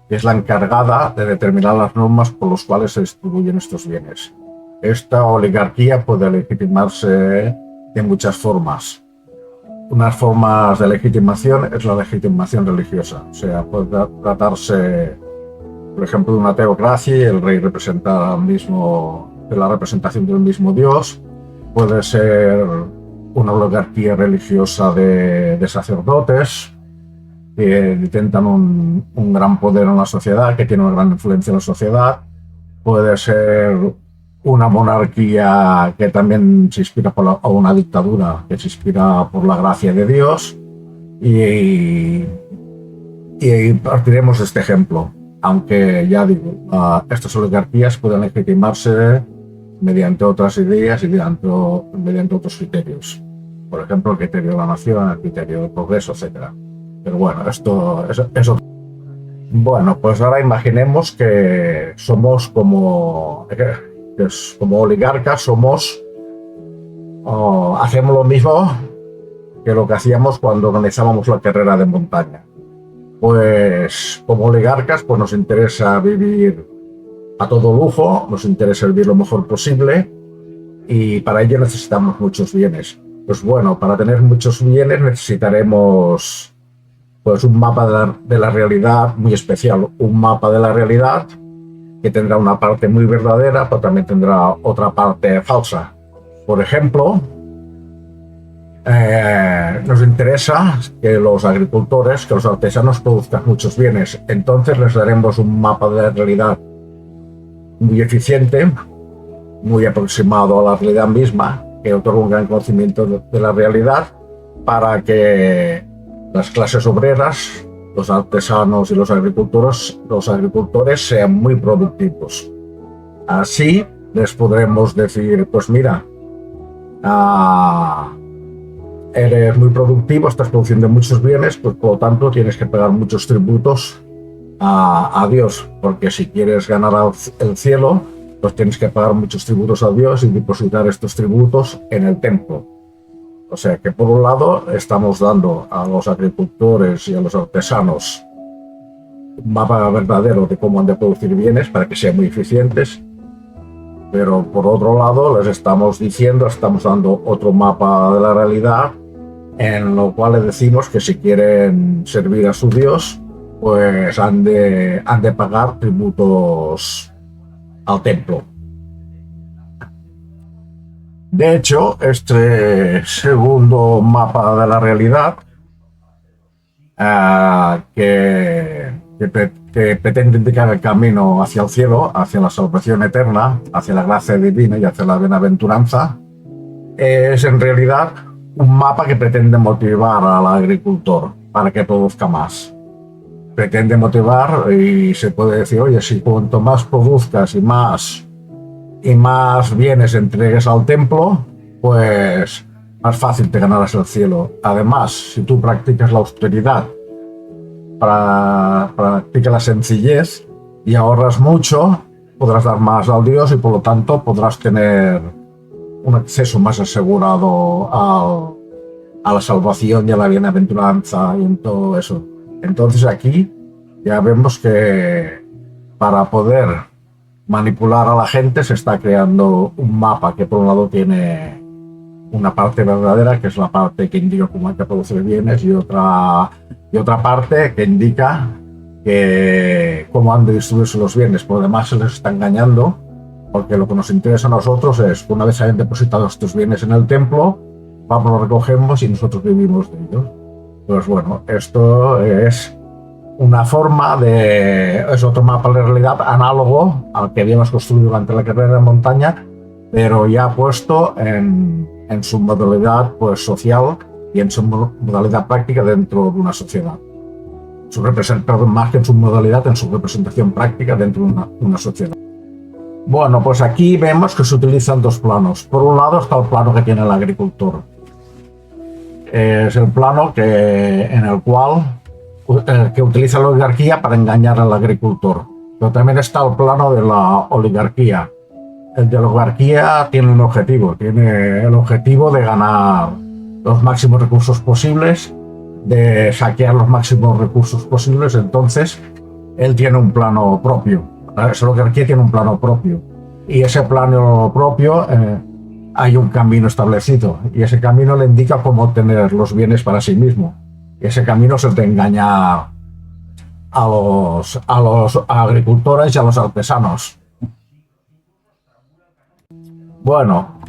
que es la encargada de determinar las normas por las cuales se distribuyen estos bienes. Esta oligarquía puede legitimarse de muchas formas. Unas formas de legitimación es la legitimación religiosa, o sea, puede tratarse, por ejemplo, de una teocracia y el rey representa la representación del mismo Dios. Puede ser una oligarquía religiosa de sacerdotes que detentan un gran poder en la sociedad, que tiene una gran influencia en la sociedad. Puede ser una monarquía que también se inspira o una dictadura que se inspira por la gracia de Dios. Y partiremos de este ejemplo, aunque ya digo, estas oligarquías pueden legitimarse mediante otras ideas y mediante otros criterios. Por ejemplo, el criterio de la nación, el criterio del progreso, etc. Pero bueno, esto es otro. Bueno, pues ahora imaginemos que somos como oligarcas, hacemos lo mismo que lo que hacíamos cuando organizábamos la carrera de montaña. Pues como oligarcas, pues nos interesa vivir a todo lujo, nos interesa vivir lo mejor posible y para ello necesitamos muchos bienes. Pues bueno, para tener muchos bienes necesitaremos pues un mapa de la realidad muy especial, un mapa de la realidad que tendrá una parte muy verdadera, pero también tendrá otra parte falsa. Por ejemplo, nos interesa que los agricultores, que los artesanos produzcan muchos bienes. Entonces les daremos un mapa de la realidad muy eficiente, muy aproximado a la realidad misma, que otorga un gran conocimiento de la realidad para que las clases obreras, los artesanos y los agricultores sean muy productivos. Así les podremos decir, pues mira, eres muy productivo, estás produciendo muchos bienes, pues por lo tanto tienes que pagar muchos tributos a Dios, porque si quieres ganar el cielo, pues tienes que pagar muchos tributos a Dios y depositar estos tributos en el templo. O sea que por un lado estamos dando a los agricultores y a los artesanos un mapa verdadero de cómo han de producir bienes para que sean muy eficientes, pero por otro lado les estamos dando otro mapa de la realidad en lo cual les decimos que si quieren servir a su Dios, pues han de pagar tributos al templo. De hecho, este segundo mapa de la realidad que que pretende indicar el camino hacia el cielo, hacia la salvación eterna, hacia la gracia divina y hacia la bienaventuranza, es en realidad un mapa que pretende motivar al agricultor para que produzca más. Pretende motivar y se puede decir, oye, si cuanto más produzcas y más bienes entregues al templo, pues más fácil te ganarás el cielo. Además, si tú practicas la austeridad, practicas la sencillez y ahorras mucho, podrás dar más al Dios y por lo tanto podrás tener un acceso más asegurado a la salvación y a la bienaventuranza y en todo eso. Entonces aquí ya vemos que para poder manipular a la gente se está creando un mapa que por un lado tiene una parte verdadera, que es la parte que indica cómo hay que producir bienes, y otra parte que indica cómo han de distribuirse los bienes. Por lo demás se les está engañando, porque lo que nos interesa a nosotros es que una vez hayan depositado estos bienes en el templo, vamos, los recogemos y nosotros vivimos de ellos. Pues bueno, esto es una forma es otro mapa de realidad análogo al que habíamos construido durante la carrera de montaña, pero ya puesto en su modalidad pues, social y en su modalidad práctica dentro de una sociedad. Más que en su modalidad, en su representación práctica dentro de una sociedad. Bueno, pues aquí vemos que se utilizan dos planos. Por un lado está el plano que tiene el agricultor. Es el plano en el cual que utiliza la oligarquía para engañar al agricultor. Pero también está el plano de la oligarquía. El de la oligarquía tiene un objetivo, tiene el objetivo de ganar los máximos recursos posibles, de saquear los máximos recursos posibles. Entonces, él tiene un plano propio. Esa oligarquía tiene un plano propio. Y ese plano propio hay un camino establecido. Y ese camino le indica cómo obtener los bienes para sí mismo. Y ese camino es el de engañar a los agricultores y a los artesanos. Bueno,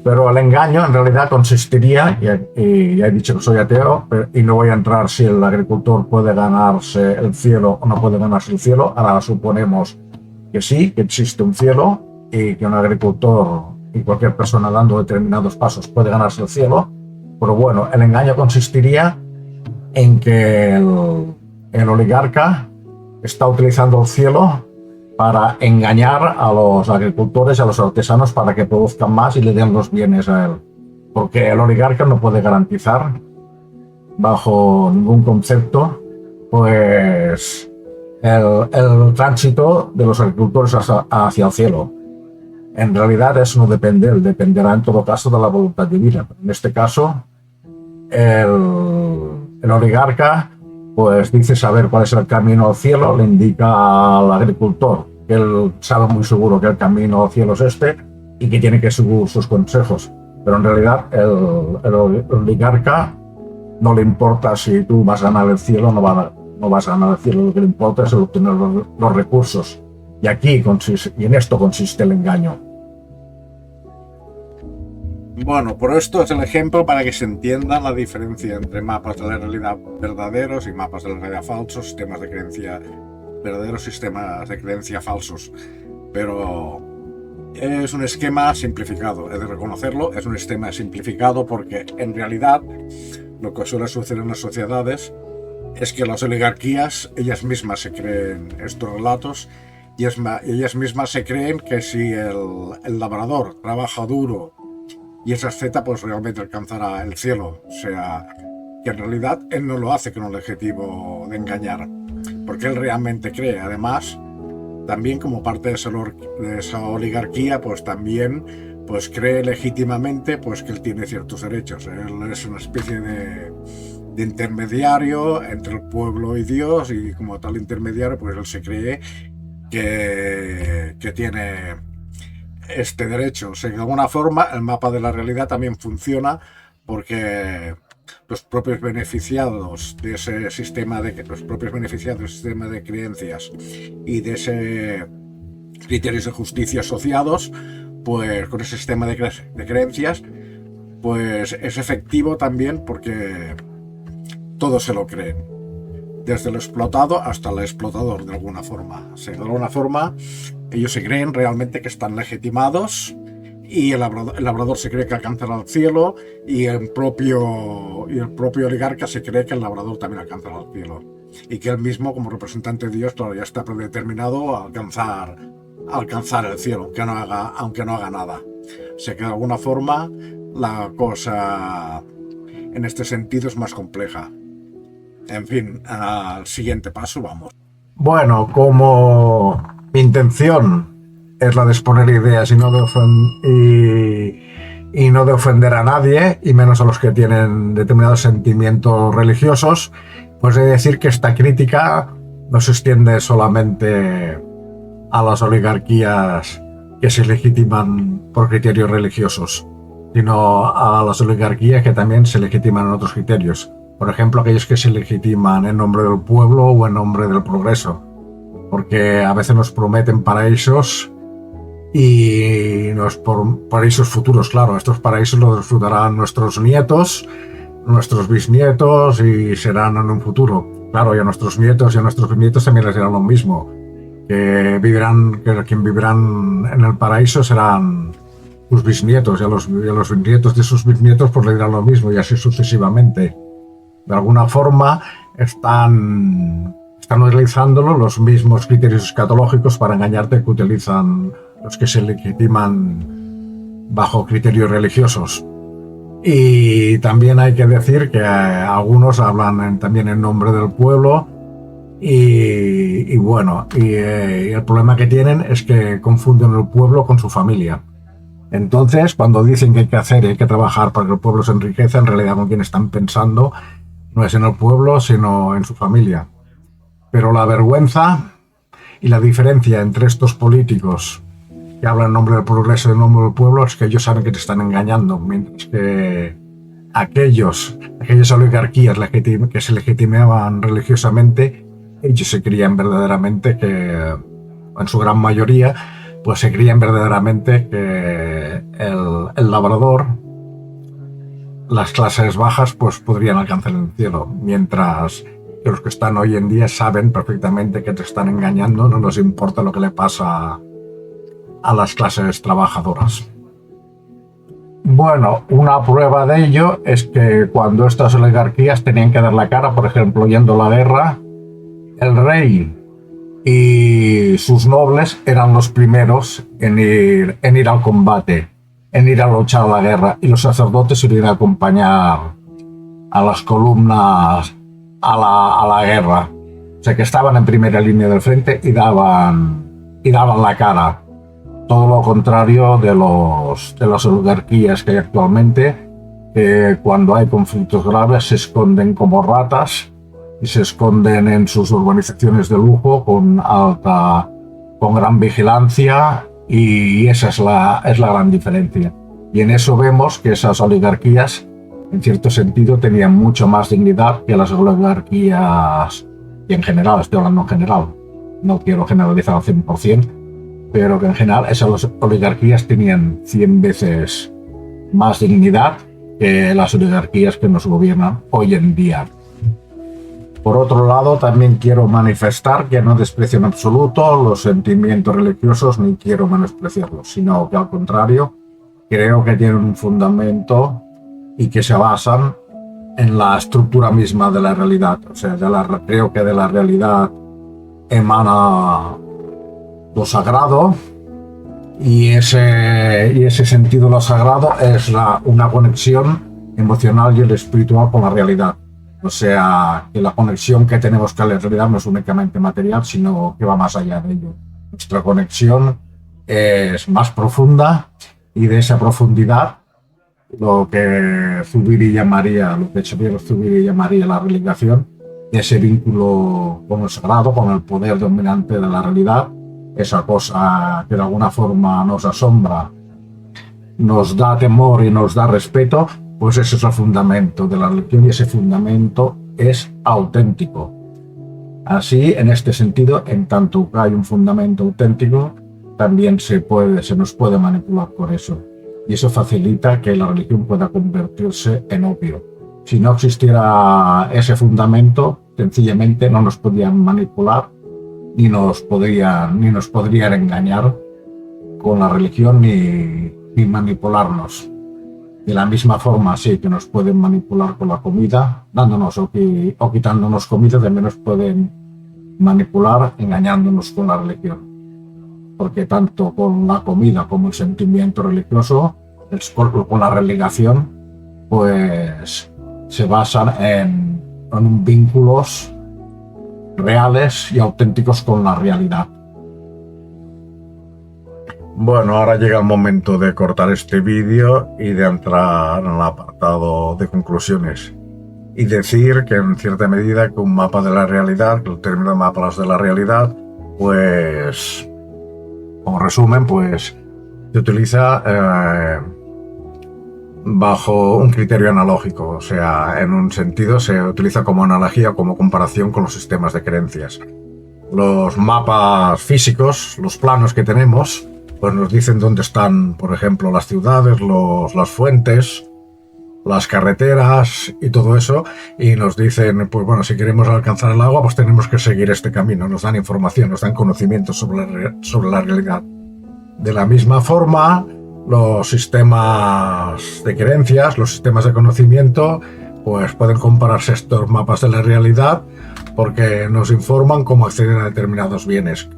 pero el engaño en realidad consistiría, y ya he dicho que soy ateo, y no voy a entrar si el agricultor puede ganarse el cielo o no puede ganarse el cielo. Ahora suponemos que sí, que existe un cielo y que un agricultor y cualquier persona dando determinados pasos puede ganarse el cielo. Pero bueno, el engaño consistiría en que el oligarca está utilizando el cielo para engañar a los agricultores y a los artesanos para que produzcan más y le den los bienes a él. Porque el oligarca no puede garantizar, bajo ningún concepto, pues el tránsito de los agricultores hacia el cielo. En realidad eso no depende, él dependerá en todo caso de la voluntad divina. En este caso, el oligarca pues dice saber cuál es el camino al cielo, le indica al agricultor que él sabe muy seguro que el camino al cielo es este y que tiene que seguir sus consejos. Pero en realidad el oligarca no le importa si tú vas a ganar el cielo o no vas a ganar el cielo, lo que le importa es el obtener los recursos. Y en esto consiste el engaño. Bueno, por esto es el ejemplo para que se entienda la diferencia entre mapas de la realidad verdaderos y mapas de la realidad falsos, sistemas de creencia verdaderos, sistemas de creencia falsos. Pero es un esquema simplificado, he de reconocerlo, es un esquema simplificado porque en realidad lo que suele suceder en las sociedades es que las oligarquías, ellas mismas se creen estos relatos y ellas mismas se creen que si el labrador trabaja duro y es asceta, pues realmente alcanzará el cielo. O sea, que en realidad él no lo hace con el objetivo de engañar, porque él realmente cree. Además, también como parte de esa oligarquía, pues también pues cree legítimamente pues que él tiene ciertos derechos. Él es una especie de intermediario entre el pueblo y Dios, y como tal intermediario, pues él se cree que tiene este derecho. O sea, de alguna forma el mapa de la realidad también funciona porque los propios beneficiados de ese sistema de creencias y de ese criterios de justicia asociados, pues con ese sistema de creencias, pues es efectivo también porque todos se lo creen. desde el explotado hasta el explotador, de alguna forma. O sea, de alguna forma, ellos se creen realmente que están legitimados y el labrador se cree que alcanzará el cielo y el propio oligarca se cree que el labrador también alcanzará el cielo. Y que él mismo, como representante de Dios, claro, ya está predeterminado a alcanzar el cielo, aunque no haga nada. O sea que de alguna forma la cosa en este sentido es más compleja. En fin, al siguiente paso vamos. Bueno, como mi intención es la de exponer ideas y no de ofender a nadie, y menos a los que tienen determinados sentimientos religiosos, pues he de decir que esta crítica no se extiende solamente a las oligarquías que se legitiman por criterios religiosos, sino a las oligarquías que también se legitiman en otros criterios. Por ejemplo, aquellos que se legitiman en nombre del pueblo o en nombre del progreso, porque a veces nos prometen paraísos y paraísos futuros, claro. Estos paraísos los disfrutarán nuestros nietos, nuestros bisnietos y serán en un futuro. Claro, y a nuestros nietos y a nuestros bisnietos también les dirán lo mismo, que quien vivirán en el paraíso serán sus bisnietos, y a los bisnietos de sus bisnietos pues le dirán lo mismo, y así sucesivamente. De alguna forma están utilizándolo los mismos criterios escatológicos para engañarte que utilizan los que se legitiman bajo criterios religiosos. Y también hay que decir que algunos hablan también en nombre del pueblo y el problema que tienen es que confunden el pueblo con su familia. Entonces, cuando dicen que hay que hacer y hay que trabajar para que el pueblo se enriquezca, en realidad con quien están pensando no es en el pueblo, sino en su familia. Pero la vergüenza y la diferencia entre estos políticos que hablan en nombre del progreso y en nombre del pueblo es que ellos saben que te están engañando, mientras que aquellas oligarquías que se legitimaban religiosamente, ellos se creían verdaderamente que, en su gran mayoría, pues se creían verdaderamente que el labrador, las clases bajas, pues podrían alcanzar el cielo, mientras que los que están hoy en día saben perfectamente que te están engañando, no les importa lo que le pasa a las clases trabajadoras. Bueno, una prueba de ello es que cuando estas oligarquías tenían que dar la cara, por ejemplo, yendo a la guerra, el rey y sus nobles eran los primeros en ir al combate, en ir a luchar a la guerra, y los sacerdotes iban a acompañar a las columnas a la guerra. O sea que estaban en primera línea del frente y daban la cara. Todo lo contrario de las oligarquías que hay actualmente, que cuando hay conflictos graves se esconden como ratas y se esconden en sus urbanizaciones de lujo con gran vigilancia, y esa es la gran diferencia. Y en eso vemos que esas oligarquías, en cierto sentido, tenían mucho más dignidad que las oligarquías, y en general, estoy hablando en general, no quiero generalizar al 100%, pero que en general esas oligarquías tenían 100 veces más dignidad que las oligarquías que nos gobiernan hoy en día. Por otro lado, también quiero manifestar que no desprecio en absoluto los sentimientos religiosos, ni quiero menospreciarlos, sino que al contrario, creo que tienen un fundamento y que se basan en la estructura misma de la realidad. O sea, creo que de la realidad emana lo sagrado, y ese sentido de lo sagrado es una conexión emocional y el espiritual con la realidad. O sea, que la conexión que tenemos con la realidad no es únicamente material, sino que va más allá de ello. Nuestra conexión es más profunda, y de esa profundidad lo que Zubiri llamaría la religación, ese vínculo con el sagrado, con el poder dominante de la realidad, esa cosa que de alguna forma nos asombra, nos da temor y nos da respeto, pues ese es el fundamento de la religión, y ese fundamento es auténtico. Así, en este sentido, en tanto que hay un fundamento auténtico, también se nos puede manipular por eso. Y eso facilita que la religión pueda convertirse en opio. Si no existiera ese fundamento, sencillamente no nos podían manipular ni nos podrían engañar con la religión ni manipularnos. De la misma forma, sí, que nos pueden manipular con la comida, dándonos o quitándonos comida, también nos pueden manipular engañándonos con la religión. Porque tanto con la comida como el sentimiento religioso, con la religión, pues se basan en vínculos reales y auténticos con la realidad. Bueno, ahora llega el momento de cortar este vídeo y de entrar en el apartado de conclusiones. Y decir que en cierta medida que un mapa de la realidad, el término mapas de la realidad, pues, como resumen, pues se utiliza bajo un criterio analógico, o sea, en un sentido se utiliza como analogía, como comparación con los sistemas de creencias. Los mapas físicos, los planos que tenemos, pues nos dicen dónde están, por ejemplo, las ciudades, las fuentes, las carreteras y todo eso, y nos dicen, pues bueno, si queremos alcanzar el agua, pues tenemos que seguir este camino. Nos dan información, nos dan conocimiento sobre la realidad. De la misma forma, los sistemas de creencias, los sistemas de conocimiento, pues pueden compararse a estos mapas de la realidad porque nos informan cómo acceder a determinados bienes.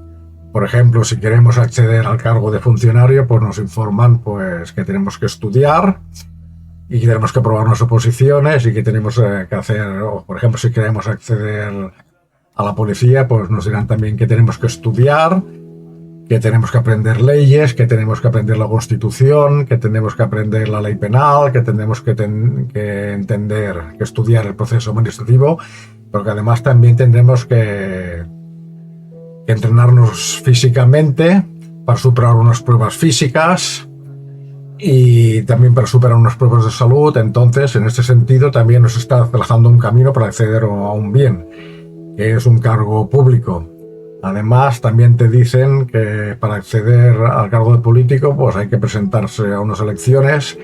Por ejemplo, si queremos acceder al cargo de funcionario, pues nos informan pues, que tenemos que estudiar y que tenemos que aprobar unas oposiciones y que tenemos que hacer, o por ejemplo, si queremos acceder a la policía, pues nos dirán también que tenemos que estudiar, que tenemos que aprender leyes, que tenemos que aprender la Constitución, que tenemos que aprender la ley penal, que tenemos que entender, que estudiar el proceso administrativo, pero que además también tendremos que entrenarnos físicamente para superar unas pruebas físicas y también para superar unas pruebas de salud. Entonces, en este sentido, también nos está trazando un camino para acceder a un bien, que es un cargo público. Además, también te dicen que para acceder al cargo de político, pues hay que presentarse a unas elecciones,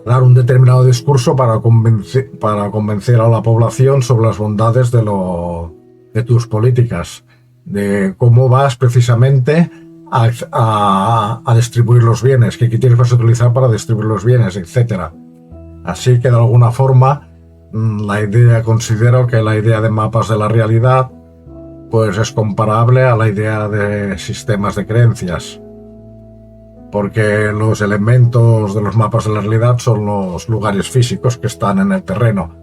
dar un determinado discurso para convencer a la población sobre las bondades de tus políticas, de cómo vas precisamente a distribuir los bienes, qué criterios vas a utilizar para distribuir los bienes, etc. Así que de alguna forma considero que la idea de mapas de la realidad pues es comparable a la idea de sistemas de creencias, porque los elementos de los mapas de la realidad son los lugares físicos que están en el terreno.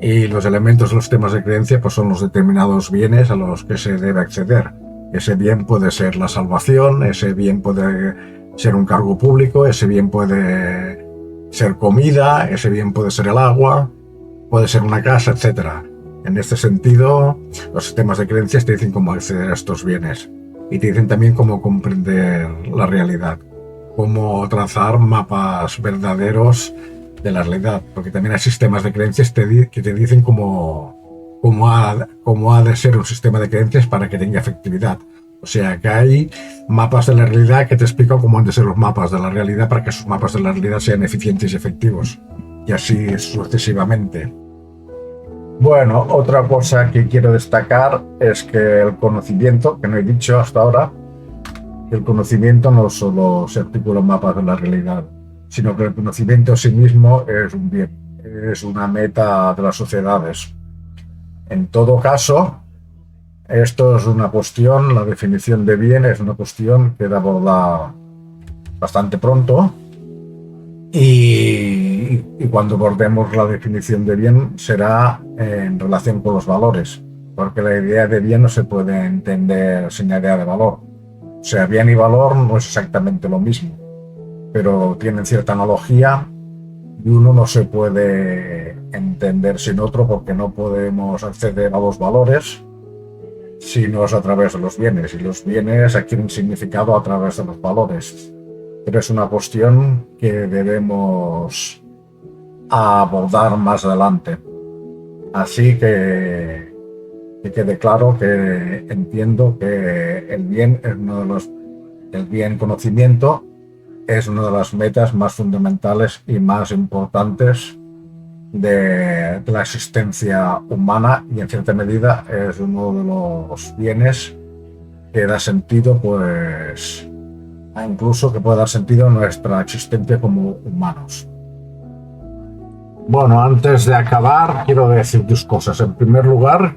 Y los elementos de los sistemas de creencia pues son los determinados bienes a los que se debe acceder. Ese bien puede ser la salvación, ese bien puede ser un cargo público, ese bien puede ser comida, ese bien puede ser el agua, puede ser una casa, etc. En este sentido, los sistemas de creencias te dicen cómo acceder a estos bienes y te dicen también cómo comprender la realidad, cómo trazar mapas verdaderos de la realidad, porque también hay sistemas de creencias que te dicen cómo ha de ser un sistema de creencias para que tenga efectividad. O sea que hay mapas de la realidad que te explican cómo han de ser los mapas de la realidad para que esos mapas de la realidad sean eficientes y efectivos, y así sucesivamente. Bueno, otra cosa que quiero destacar es que el conocimiento, que no he dicho hasta ahora, el conocimiento no solo se articula en mapas de la realidad, sino que el conocimiento en sí mismo es un bien, es una meta de las sociedades. En todo caso, esto es una cuestión, la definición de bien es una cuestión que da abordar bastante pronto y cuando abordemos la definición de bien será en relación con los valores, porque la idea de bien no se puede entender sin la idea de valor. O sea, bien y valor no es exactamente lo mismo, pero tienen cierta analogía y uno no se puede entender sin otro porque no podemos acceder a los valores si no es a través de los bienes, y los bienes adquieren significado a través de los valores. Pero es una cuestión que debemos abordar más adelante. Así que quede claro que entiendo que el bien es el bien conocimiento es una de las metas más fundamentales y más importantes de la existencia humana y en cierta medida es uno de los bienes que da sentido, pues, incluso que puede dar sentido a nuestra existencia como humanos. Bueno, antes de acabar, quiero decir dos cosas. En primer lugar,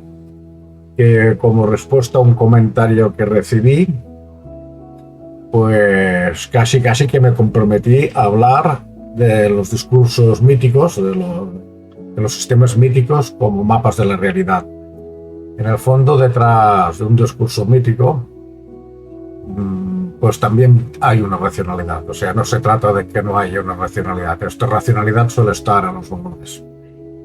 que como respuesta a un comentario que recibí, pues casi que me comprometí a hablar de los discursos míticos, de los sistemas míticos como mapas de la realidad. En el fondo, detrás de un discurso mítico, pues también hay una racionalidad. O sea, no se trata de que no haya una racionalidad. Esta racionalidad suele estar en los valores,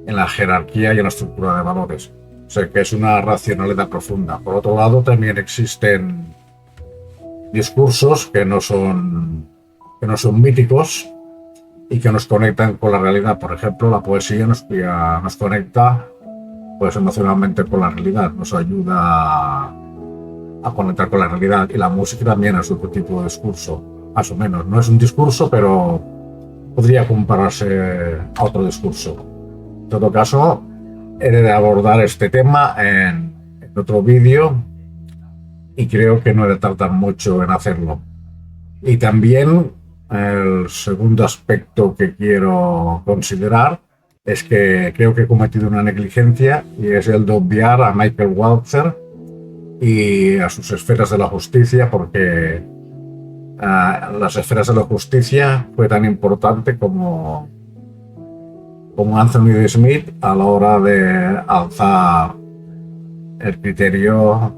en la jerarquía y en la estructura de valores. O sea, que es una racionalidad profunda. Por otro lado, también existen discursos que no son míticos y que nos conectan con la realidad. Por ejemplo, la poesía nos conecta, pues, emocionalmente con la realidad, nos ayuda a conectar con la realidad, y la música también es otro tipo de discurso, más o menos. No es un discurso, pero podría compararse a otro discurso. En todo caso, he de abordar este tema en otro vídeo y creo que no he de tardar mucho en hacerlo. Y también el segundo aspecto que quiero considerar es que creo que he cometido una negligencia, y es el de obviar a Michael Walzer y a sus esferas de la justicia, porque las esferas de la justicia fue tan importante como Anthony D. Smith a la hora de alzar el criterio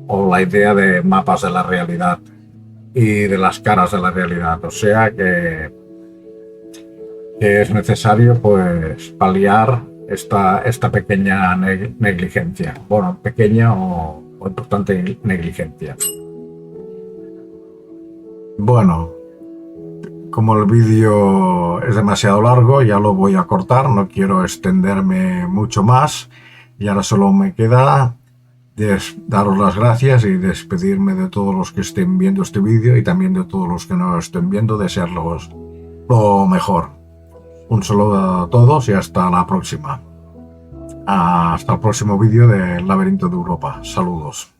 o la idea de mapas de la realidad y de las caras de la realidad. O sea que es necesario, pues, paliar esta pequeña negligencia. Bueno, pequeña o importante negligencia. Bueno, como el vídeo es demasiado largo, ya lo voy a cortar, no quiero extenderme mucho más, y ahora solo me queda daros las gracias y despedirme de todos los que estén viendo este vídeo, y también de todos los que no estén viendo, desearles lo mejor. Un saludo a todos y hasta la próxima. Hasta el próximo vídeo del Laberinto de Europa. Saludos.